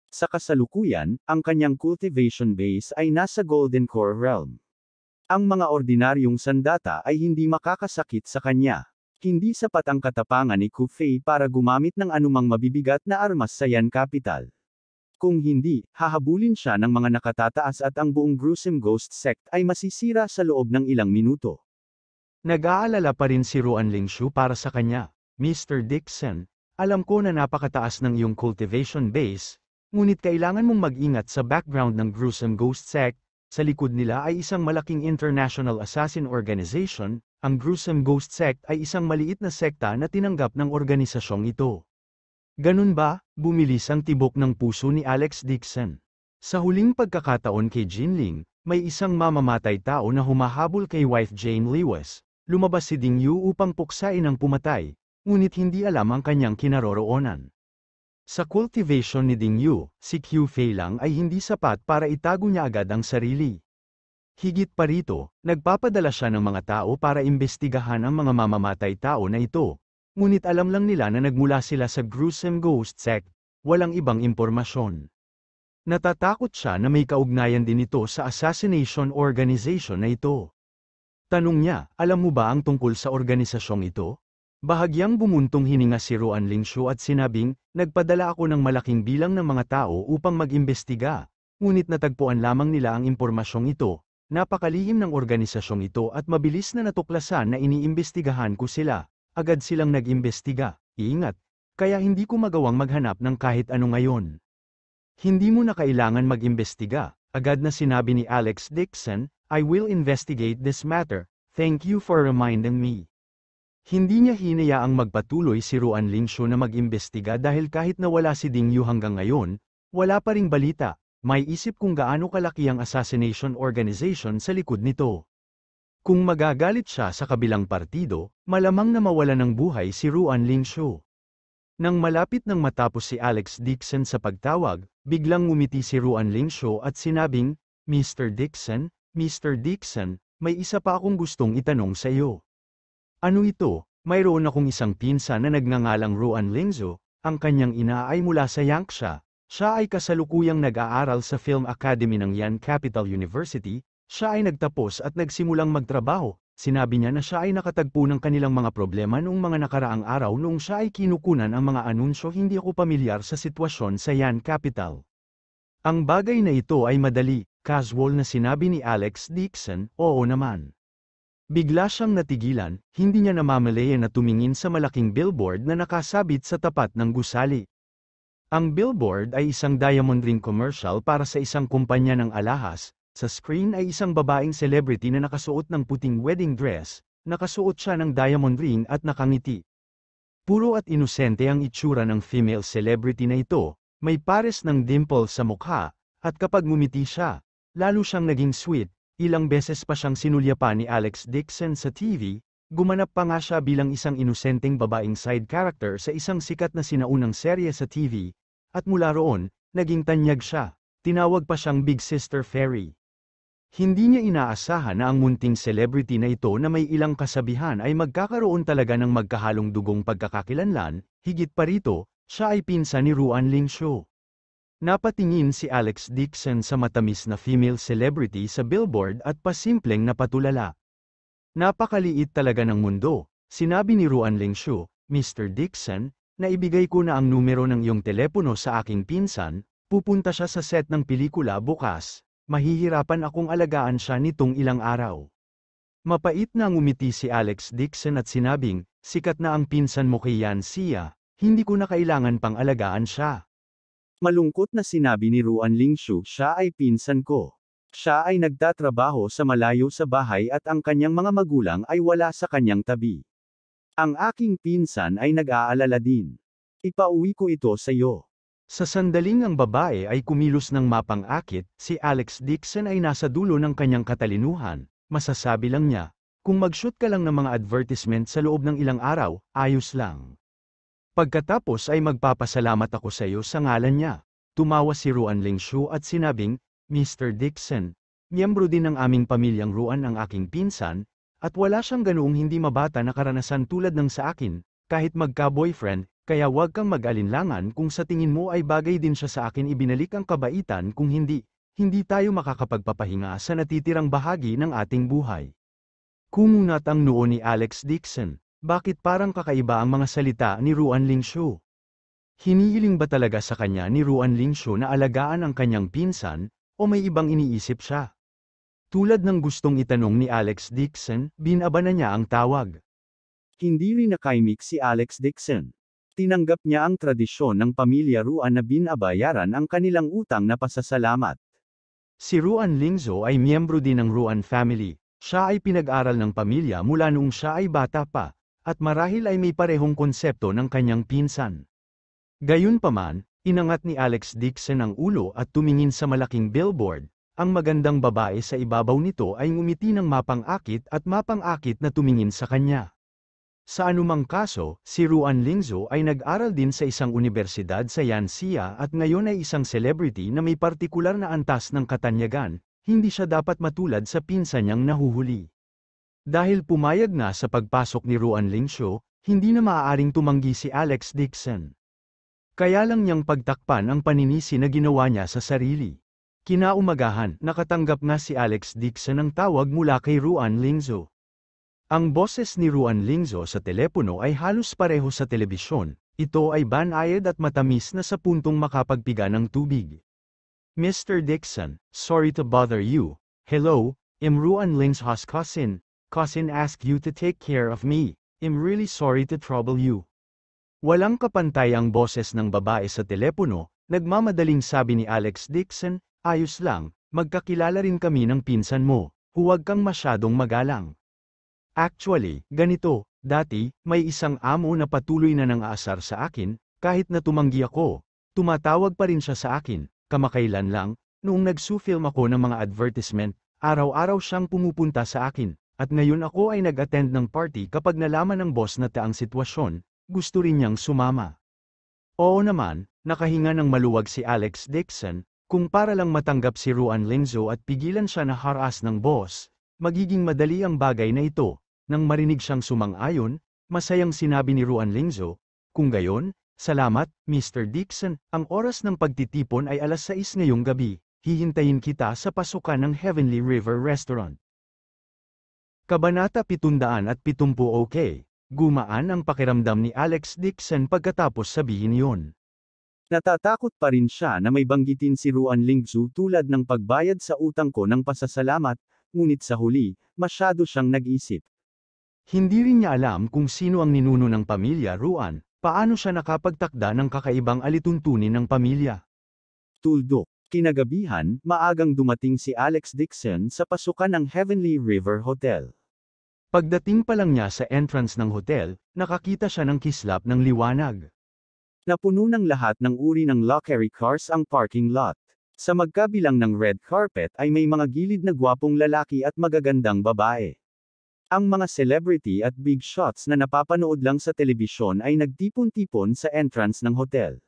Sa kasalukuyan, ang kanyang cultivation base ay nasa Golden Core Realm. Ang mga ordinaryong sandata ay hindi makakasakit sa kanya. Hindi sapat ang katapangan ni Q-Fei para gumamit ng anumang mabibigat na armas sa Yan Capital. Kung hindi, hahabulin siya ng mga nakatataas at ang buong gruesome ghost sect ay masisira sa loob ng ilang minuto. Nag-aalala pa rin si Ruan Lingshu para sa kanya. Mr. Dixon, alam ko na napakataas ng iyong cultivation base, ngunit kailangan mong mag-ingat sa background ng gruesome ghost sect. Sa likod nila ay isang malaking international assassin organization. Ang gruesome ghost sect ay isang maliit na sekta na tinanggap ng organisasyong ito. Ganun ba? Bumilis ang tibok ng puso ni Alex Dixon. Sa huling pagkakataon kay Jinling, may isang mamamatay tao na humahabol kay wife Jane Lewis. Lumabas si Ding Yu upang puksain ang pumatay, ngunit hindi alam ang kanyang kinaroroonan. Sa cultivation ni Ding Yu, si Q-Fei lang ay hindi sapat para itago niya agad ang sarili. Higit pa rito, nagpapadala siya ng mga tao para imbestigahan ang mga mamamatay tao na ito. Ngunit alam lang nila na nagmula sila sa gruesome ghost sect, walang ibang impormasyon. Natatakot siya na may kaugnayan din ito sa assassination organization na ito. Tanong niya, alam mo ba ang tungkol sa organisasyong ito? Bahagyang bumuntong hininga si Ruan Lingshu at sinabing, nagpadala ako ng malaking bilang ng mga tao upang mag-imbestiga, ngunit natagpuan lamang nila ang impormasyong ito. Napakalihim ng organisasyong ito at mabilis na natuklasan na iniimbestigahan ko sila. Agad silang nag-imbestiga. Iingat, kaya hindi ko magawang maghanap ng kahit ano ngayon. Hindi mo na kailangan mag-imbestiga, agad na sinabi ni Alex Dixon, I will investigate this matter, thank you for reminding me. Hindi niya hinayaang magpatuloy si Ruan Lingshu na mag-imbestiga dahil kahit nawala si Ding Yu hanggang ngayon, wala pa ring balita. May isip kung gaano kalaki ang assassination organization sa likod nito. Kung magagalit siya sa kabilang partido, malamang na mawala ng buhay si Ruan Lingshu. Nang malapit nang matapos si Alex Dixon sa pagtawag, biglang ngumiti si Ruan Lingshu at sinabing, Mr. Dixon, may isa pa akong gustong itanong sa iyo. Ano ito? Mayroon akong isang pinsan na nagngangalang Ruan Lingshu, ang kanyang ina ay mula sa Yanxia. Siya ay kasalukuyang nag-aaral sa Film Academy ng Yan Capital University, siya ay nagtapos at nagsimulang magtrabaho. Sinabi niya na siya ay nakatagpo ng kanilang mga problema noong mga nakaraang araw noong siya ay kinukunan ang mga anunsyo. Hindi ako pamilyar sa sitwasyon sa Yan Capital. Ang bagay na ito ay madali, casual na sinabi ni Alex Dixon, oo naman. Bigla siyang natigilan, hindi niya namamalayan na tumingin sa malaking billboard na nakasabit sa tapat ng gusali. Ang billboard ay isang diamond ring commercial para sa isang kumpanya ng alahas. Sa screen ay isang babaeng celebrity na nakasuot ng puting wedding dress, nakasuot siya ng diamond ring at nakangiti. Puro at inosente ang itsura ng female celebrity na ito, may pares ng dimple sa mukha, at kapag ngumiti siya, lalo siyang naging sweet. Ilang beses pa siyang sinulyapan ni Alex Dixon sa TV, gumanap pa nga siya bilang isang inosenteng babaeng side character sa isang sikat na sinaunang serye sa TV. At mula roon, naging tanyag siya, tinawag pa siyang Big Sister Fairy. Hindi niya inaasahan na ang munting celebrity na ito na may ilang kasabihan ay magkakaroon talaga ng magkahalong dugong pagkakakilanlan, higit pa rito, siya ay pinsan ni Ruan Lingshu. Napatingin si Alex Dixon sa matamis na female celebrity sa billboard at pasimpleng napatulala. Napakaliit talaga ng mundo, sinabi ni Ruan Lingshu, Mr. Dixon, naibigay ko na ang numero ng iyong telepono sa aking pinsan, pupunta siya sa set ng pelikula bukas, mahihirapan akong alagaan siya nitong ilang araw. Mapait na ngumiti si Alex Dixon at sinabing, sikat na ang pinsan mo kay Yan Xia, hindi ko na kailangan pang alagaan siya. Malungkot na sinabi ni Ruan Lingshu, siya ay pinsan ko. Siya ay nagtatrabaho sa malayo sa bahay at ang kanyang mga magulang ay wala sa kanyang tabi. Ang aking pinsan ay nag-aalala din. Ipauwi ko ito sa iyo. Sa sandaling ang babae ay kumilos ng mapang-akit, si Alex Dixon ay nasa dulo ng kanyang katalinuhan, masasabi lang niya, kung mag-shoot ka lang ng mga advertisement sa loob ng ilang araw, ayos lang. Pagkatapos ay magpapasalamat ako sa iyo sa ngalan niya. Tumawa si Ruan Lingshu at sinabing, Mr. Dixon, miyembro din ng aming pamilyang Ruan ang aking pinsan, at wala siyang ganoong hindi mabata na karanasan tulad ng sa akin, kahit magka-boyfriend, kaya huwag kang mag-alinlangan kung sa tingin mo ay bagay din siya sa akin ibinalik ang kabaitan kung hindi, hindi tayo makakapagpapahinga sa natitirang bahagi ng ating buhay. Kumunat ang noo ni Alex Dixon, bakit parang kakaiba ang mga salita ni Ruan Lingshu? Hinihiling ba talaga sa kanya ni Ruan Lingshu na alagaan ang kanyang pinsan, o may ibang iniisip siya? Tulad ng gustong itanong ni Alex Dixon, binaba na niya ang tawag. Hindi rin nakaimik si Alex Dixon. Tinanggap niya ang tradisyon ng pamilya Ruan na binabayaran ang kanilang utang na pasasalamat. Si Ruan Lingshu ay miyembro din ng Ruan family. Siya ay pinag-aral ng pamilya mula noong siya ay bata pa, at marahil ay may parehong konsepto ng kanyang pinsan. Gayunpaman, inangat ni Alex Dixon ang ulo at tumingin sa malaking billboard. Ang magandang babae sa ibabaw nito ay ngumiti ng mapang-akit at mapang-akit na tumingin sa kanya. Sa anumang kaso, si Ruan Lingshu ay nag-aral din sa isang universidad sa Yanxia at ngayon ay isang celebrity na may partikular na antas ng katanyagan, hindi siya dapat matulad sa pinsan niyang nahuhuli. Dahil pumayag na sa pagpasok ni Ruan Lingshu, hindi na maaaring tumanggi si Alex Dixon. Kaya lang niyang pagtakpan ang paninisi na ginawa niya sa sarili. Kinaumagahan, nakatanggap nga si Alex Dixon ng tawag mula kay Ruan Lingshu. Ang boses ni Ruan Lingshu sa telepono ay halos pareho sa telebisyon, ito ay banayad at matamis na sa puntong makapagpiga ng tubig. Mr. Dixon, sorry to bother you. Hello, I'm Ruan Ling's host cousin. Cousin asked you to take care of me. I'm really sorry to trouble you. Walang kapantay ang boses ng babae sa telepono, nagmamadaling sabi ni Alex Dixon, ayos lang, magkakilala rin kami ng pinsan mo, huwag kang masyadong magalang. Actually, ganito, dati, may isang amo na patuloy na nang-aasar sa akin, kahit na tumanggi ako, tumatawag pa rin siya sa akin, kamakailan lang, noong nagsu-film ako ng mga advertisement, araw-araw siyang pumupunta sa akin, at ngayon ako ay nag-attend ng party kapag nalaman ng boss na taang sitwasyon, gusto rin niyang sumama. Oo naman, nakahinga ng maluwag si Alex Dixon, kung para lang matanggap si Ruan Lingzo at pigilan siya na harass ng boss, magiging madali ang bagay na ito. Nang marinig siyang sumang-ayon, masayang sinabi ni Ruan Lingzo, kung gayon, salamat, Mr. Dixon, ang oras ng pagtitipon ay 6:00 ngayong gabi, hihintayin kita sa pasukan ng Heavenly River Restaurant. Kabanata 770. Okay, gumaan ang pakiramdam ni Alex Dixon pagkatapos sabihin yon. Natatakot pa rin siya na may banggitin si Ruan Lingzu tulad ng pagbayad sa utang ko ng pasasalamat, ngunit sa huli, masyado siyang nag-isip. Hindi rin niya alam kung sino ang ninuno ng pamilya Ruan, paano siya nakapagtakda ng kakaibang alituntunin ng pamilya. Tuldok. Kinagabihan, maagang dumating si Alex Dixon sa pasukan ng Heavenly River Hotel. Pagdating pa lang niya sa entrance ng hotel, nakakita siya ng kislap ng liwanag. Napuno ng lahat ng uri ng luxury cars ang parking lot. Sa magkabilang ng red carpet ay may mga gilid na gwapong lalaki at magagandang babae. Ang mga celebrity at big shots na napapanood lang sa telebisyon ay nagtipon-tipon sa entrance ng hotel.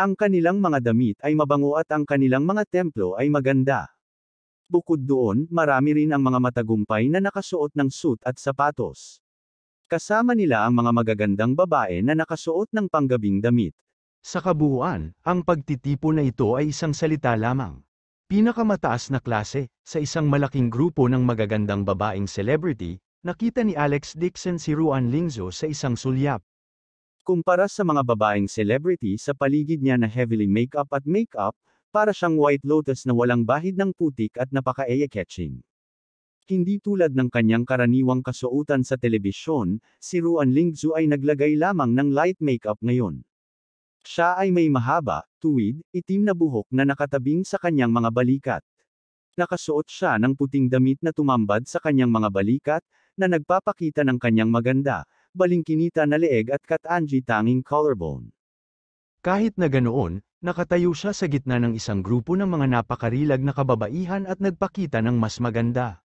Ang kanilang mga damit ay mabango at ang kanilang mga templo ay maganda. Bukod doon, marami rin ang mga matagumpay na nakasuot ng suit at sapatos. Kasama nila ang mga magagandang babae na nakasuot ng panggabing damit. Sa kabuuan, ang pagtitipon na ito ay isang salita lamang. Pinakamataas na klase, sa isang malaking grupo ng magagandang babaeng celebrity, nakita ni Alex Dixon si Ruan Lingzo sa isang sulyap. Kumpara sa mga babaeng celebrity sa paligid niya na heavily makeup at makeup, para siyang White Lotus na walang bahid ng putik at napaka-eye-catching. Hindi tulad ng kanyang karaniwang kasuotan sa telebisyon, si Ruan Lingzu ay naglagay lamang ng light makeup ngayon. Siya ay may mahaba, tuwid, itim na buhok na nakatabing sa kanyang mga balikat. Nakasuot siya ng puting damit na tumambad sa kanyang mga balikat, na nagpapakita ng kanyang maganda, balingkinita na leeg at katanji tanging collarbone. Kahit na ganoon, nakatayo siya sa gitna ng isang grupo ng mga napakarilag na kababaihan at nagpakita ng mas maganda.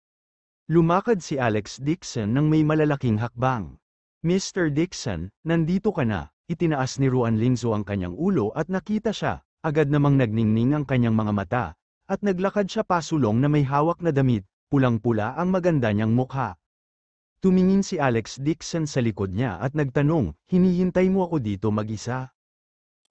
Lumakad si Alex Dixon ng may malalaking hakbang. Mr. Dixon, nandito ka na, itinaas ni Ruan Lingzo ang kanyang ulo at nakita siya, agad namang nagningning ang kanyang mga mata, at naglakad siya pasulong na may hawak na damit, pulang-pula ang maganda niyang mukha. Tumingin si Alex Dixon sa likod niya at nagtanong, hinihintay mo ako dito mag-isa?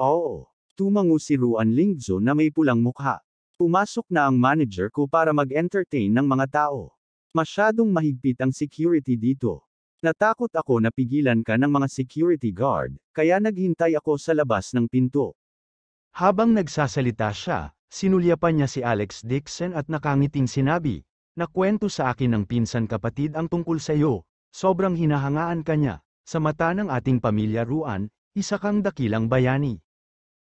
Oo. Tumango si Ruan Lingzo na may pulang mukha. Pumasok na ang manager ko para mag-entertain ng mga tao. Masyadong mahigpit ang security dito. Natakot ako na pigilan ka ng mga security guard, kaya naghintay ako sa labas ng pinto. Habang nagsasalita siya, sinulyapan niya si Alex Dixon at nakangiting sinabi, nakwento sa akin ng pinsan kapatid ang tungkol sa iyo, sobrang hinahangaan ka niya, sa mata ng ating pamilya Ruan, isa kang dakilang bayani.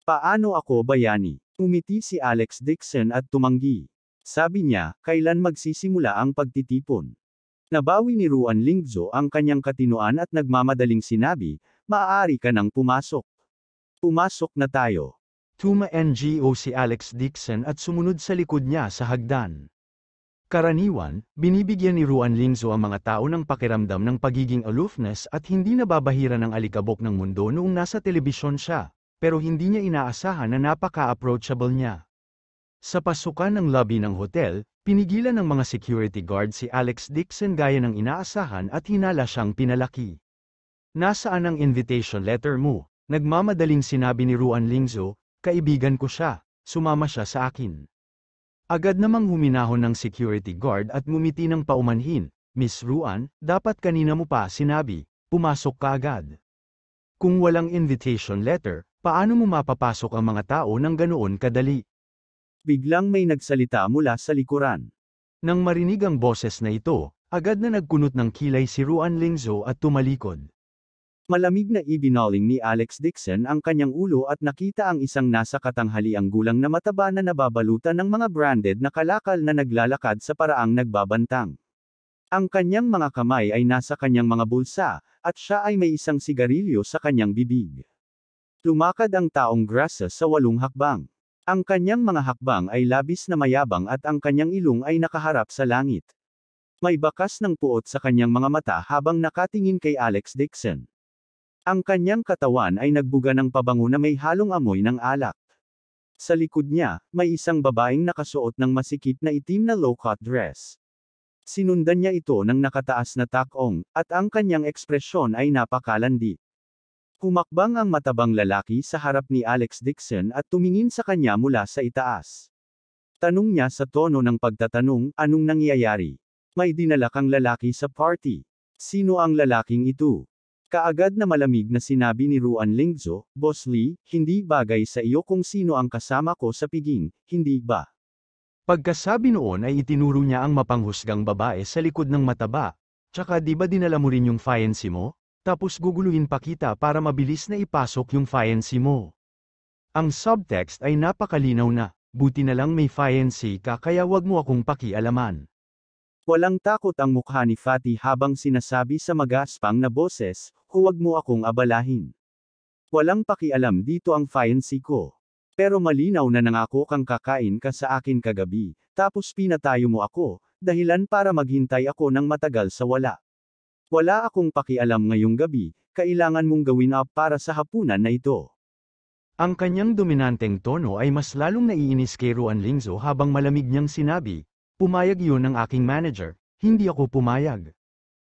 Paano ako bayani? Umiti si Alex Dixon at tumanggi. Sabi niya, kailan magsisimula ang pagtitipon? Nabawi ni Ruan Lingzo ang kanyang katinoan at nagmamadaling sinabi, maaari ka nang pumasok. Pumasok na tayo. Tuma-NGO si Alex Dixon at sumunod sa likod niya sa hagdan. Karaniwan, binibigyan ni Ruan Lingzo ang mga tao ng pakiramdam ng pagiging aloofness at hindi nababahira ng alikabok ng mundo noong nasa telebisyon siya, pero hindi niya inaasahan na napaka-approachable niya. Sa pasukan ng lobby ng hotel, pinigilan ng mga security guard si Alex Dixon gaya ng inaasahan at hinala siyang pinalaki. Nasaan ang invitation letter mo? Nagmamadaling sinabi ni Ruan Lingzo, kaibigan ko siya, sumama siya sa akin. Agad namang huminahon ng security guard at ngumiti ng paumanhin, Miss Ruan, dapat kanina mo pa sinabi, pumasok ka agad. Kung walang invitation letter, paano mo mapapasok ang mga tao ng ganoon kadali? Biglang may nagsalita mula sa likuran. Nang marinig ang boses na ito, agad na nagkunot ng kilay si Ruan Lingzo at tumalikod. Malamig na ibinaling ni Alex Dixon ang kanyang ulo at nakita ang isang nasa katanghaliang gulang na mataba na nababalutan ng mga branded na kalakal na naglalakad sa paraang nagbabantang. Ang kanyang mga kamay ay nasa kanyang mga bulsa, at siya ay may isang sigarilyo sa kanyang bibig. Lumakad ang taong grasa sa 8 hakbang. Ang kanyang mga hakbang ay labis na mayabang at ang kanyang ilong ay nakaharap sa langit. May bakas ng puot sa kanyang mga mata habang nakatingin kay Alex Dixon. Ang kanyang katawan ay nagbuga ng pabango na may halong amoy ng alak. Sa likod niya, may isang babaeng nakasuot ng masikip na itim na low-cut dress. Sinundan niya ito ng nakataas na takong, at ang kanyang ekspresyon ay napakalandi. Humakbang ang matabang lalaki sa harap ni Alex Dixon at tumingin sa kanya mula sa itaas. Tanong niya sa tono ng pagtatanong, anong nangyayari? May dinala kang lalaki sa party. Sino ang lalaking ito? Kaagad na malamig na sinabi ni Ruan Lingzo, Boss Lee, hindi bagay sa iyo kung sino ang kasama ko sa piging, hindi ba? Pagkasabi noon ay itinuro niya ang mapanghusgang babae sa likod ng mataba. Tsaka di ba dinala mo rin yung fiancé mo? Tapos guguluhin pa kita para mabilis na ipasok yung fiancé mo. Ang subtext ay napakalinaw na, buti na lang may fiancé ka kaya wag mo akong pakialaman. Walang takot ang mukha ni Fatty habang sinasabi sa magaspang na boses, huwag mo akong abalahin. Walang pakialam dito ang fiancé ko. Pero malinaw na nangako kang kakain ka sa akin kagabi, tapos pinatayo mo ako, dahilan para maghintay ako ng matagal sa wala. Wala akong pakialam ngayong gabi, kailangan mong gawin up para sa hapunan na ito. Ang kanyang dominanteng tono ay mas lalong naiinis kay Ruan Lingzo habang malamig niyang sinabi, pumayag yun ng aking manager, hindi ako pumayag.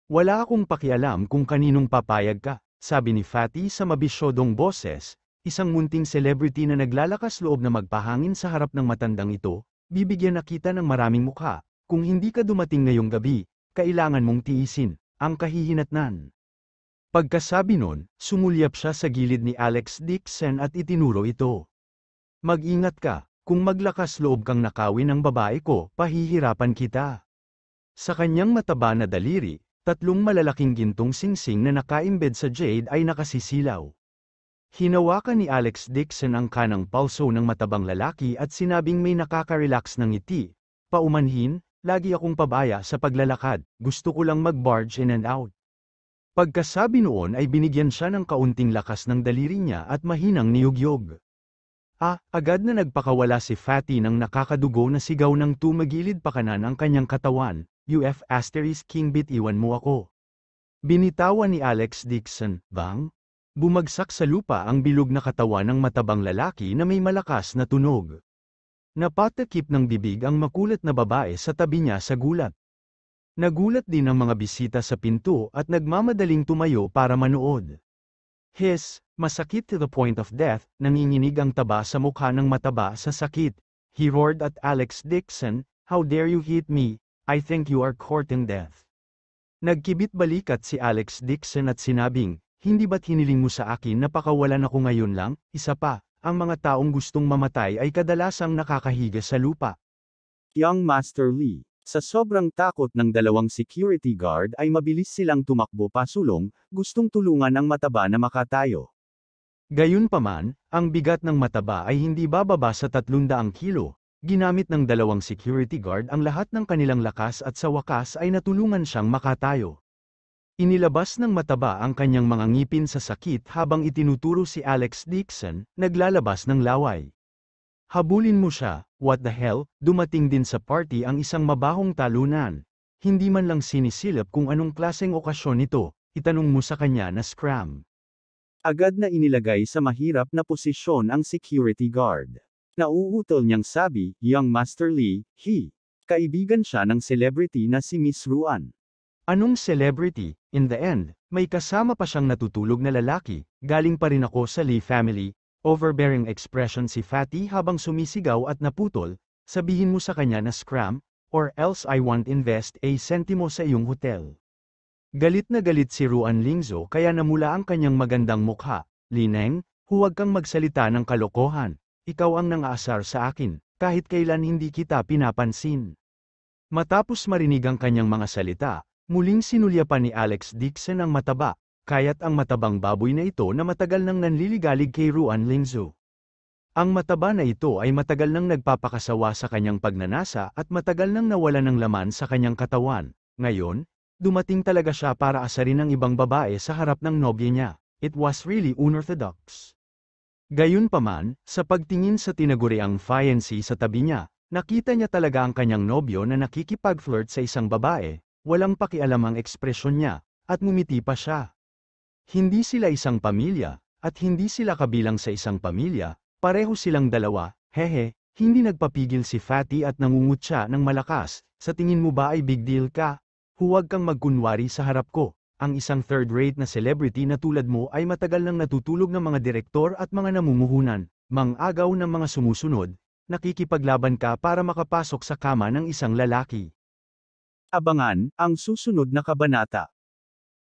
Wala akong pakialam kung kaninong papayag ka, sabi ni Fatty sa mabisyodong boses, isang munting celebrity na naglalakas loob na magpahangin sa harap ng matandang ito, bibigyan na kita ng maraming mukha, kung hindi ka dumating ngayong gabi, kailangan mong tiisin ang kahihinatnan. Pagkasabi nun, sumulyap siya sa gilid ni Alex Dixon at itinuro ito. Mag-ingat ka. Kung maglakas loob kang nakawin ng babae ko, pahihirapan kita. Sa kanyang mataba na daliri, 3 malalaking gintong singsing na nakaimbed sa jade ay nakasisilaw. Hinawakan ni Alex Dixon ang kanang palso ng matabang lalaki at sinabing may nakaka-relax ng ngiti, paumanhin, lagi akong pabaya sa paglalakad, gusto ko lang mag-barge in and out. Pagkasabi noon ay binigyan siya ng kaunting lakas ng daliri niya at mahinang niyugyog. Agad na nagpakawala si Fatty nang nakakadugo na sigaw ng tumagilid pa kanan ang kanyang katawan, UF * King bitiwan mo ako. Binitawan ni Alex Dixon, bang? Bumagsak sa lupa ang bilog na katawan ng matabang lalaki na may malakas na tunog. Napatakip ng bibig ang makulat na babae sa tabi niya sa gulat. Nagulat din ang mga bisita sa pinto at nagmamadaling tumayo para manood. Masakit to the point of death, nanginginig ang taba sa mukha ng mataba sa sakit. He roared at Alex Dixon, how dare you hit me, I think you are courting death. Nagkibit balikat si Alex Dixon at sinabing, hindi ba't hiniling mo sa akin na pakawalan ako ngayon lang? Isa pa, ang mga taong gustong mamatay ay kadalasang nakakahiga sa lupa. Young Master Lee. Sa sobrang takot ng 2 security guard ay mabilis silang tumakbo pasulong, gustong tulungan ang mataba na makatayo. Gayunpaman, ang bigat ng mataba ay hindi bababa sa 300 kilo. Ginamit ng 2 security guard ang lahat ng kanilang lakas at sa wakas ay natulungan siyang makatayo. Inilabas ng mataba ang kanyang mga ngipin sa sakit habang itinuturo si Alex Dixon, naglalabas ng laway. Habulin mo siya, what the hell, dumating din sa party ang isang mabahong talunan. Hindi man lang sinisilip kung anong klaseng okasyon ito, itanong mo sa kanya na scram. Agad na inilagay sa mahirap na posisyon ang security guard. Nauutol niyang sabi, Young Master Lee, kaibigan siya ng celebrity na si Miss Ruan. Anong celebrity? In the end, may kasama pa siyang natutulog na lalaki, galing pa rin ako sa Lee family. Overbearing expression si Fatty habang sumisigaw at naputol, sabihin mo sa kanya na scram, or else I won't invest a centimo sa iyong hotel. Galit na galit si Ruan Lingzo kaya namula ang kanyang magandang mukha, Lineng, huwag kang magsalita ng kalokohan, ikaw ang nangaasar sa akin, kahit kailan hindi kita pinapansin. Matapos marinig ang kanyang mga salita, muling sinulyapan ni Alex Dixon ang mataba, kaya't ang matabang baboy na ito na matagal nang nanliligalig kay Ruan Linzu. Ang mataba na ito ay matagal nang nagpapakasawa sa kanyang pagnanasa at matagal nang nawala ng laman sa kanyang katawan. Ngayon, dumating talaga siya para asarin ang ibang babae sa harap ng nobya niya. It was really unorthodox. Gayunpaman, sa pagtingin sa tinaguriang fiancé sa tabi niya, nakita niya talaga ang kanyang nobyo na nakikipag-flirt sa isang babae, walang pakialam ang ekspresyon niya, at ngumiti pa siya. Hindi sila isang pamilya, at hindi sila kabilang sa isang pamilya, pareho silang dalawa, hehe, hindi nagpapigil si Fatty at nangungut siya ng malakas. Sa tingin mo ba ay big deal ka? Huwag kang magkunwari sa harap ko. Ang isang third-rate na celebrity na tulad mo ay matagal nang natutulog ng mga direktor at mga namumuhunan, mang-agaw ng mga sumusunod, nakikipaglaban ka para makapasok sa kama ng isang lalaki. Abangan ang susunod na kabanata.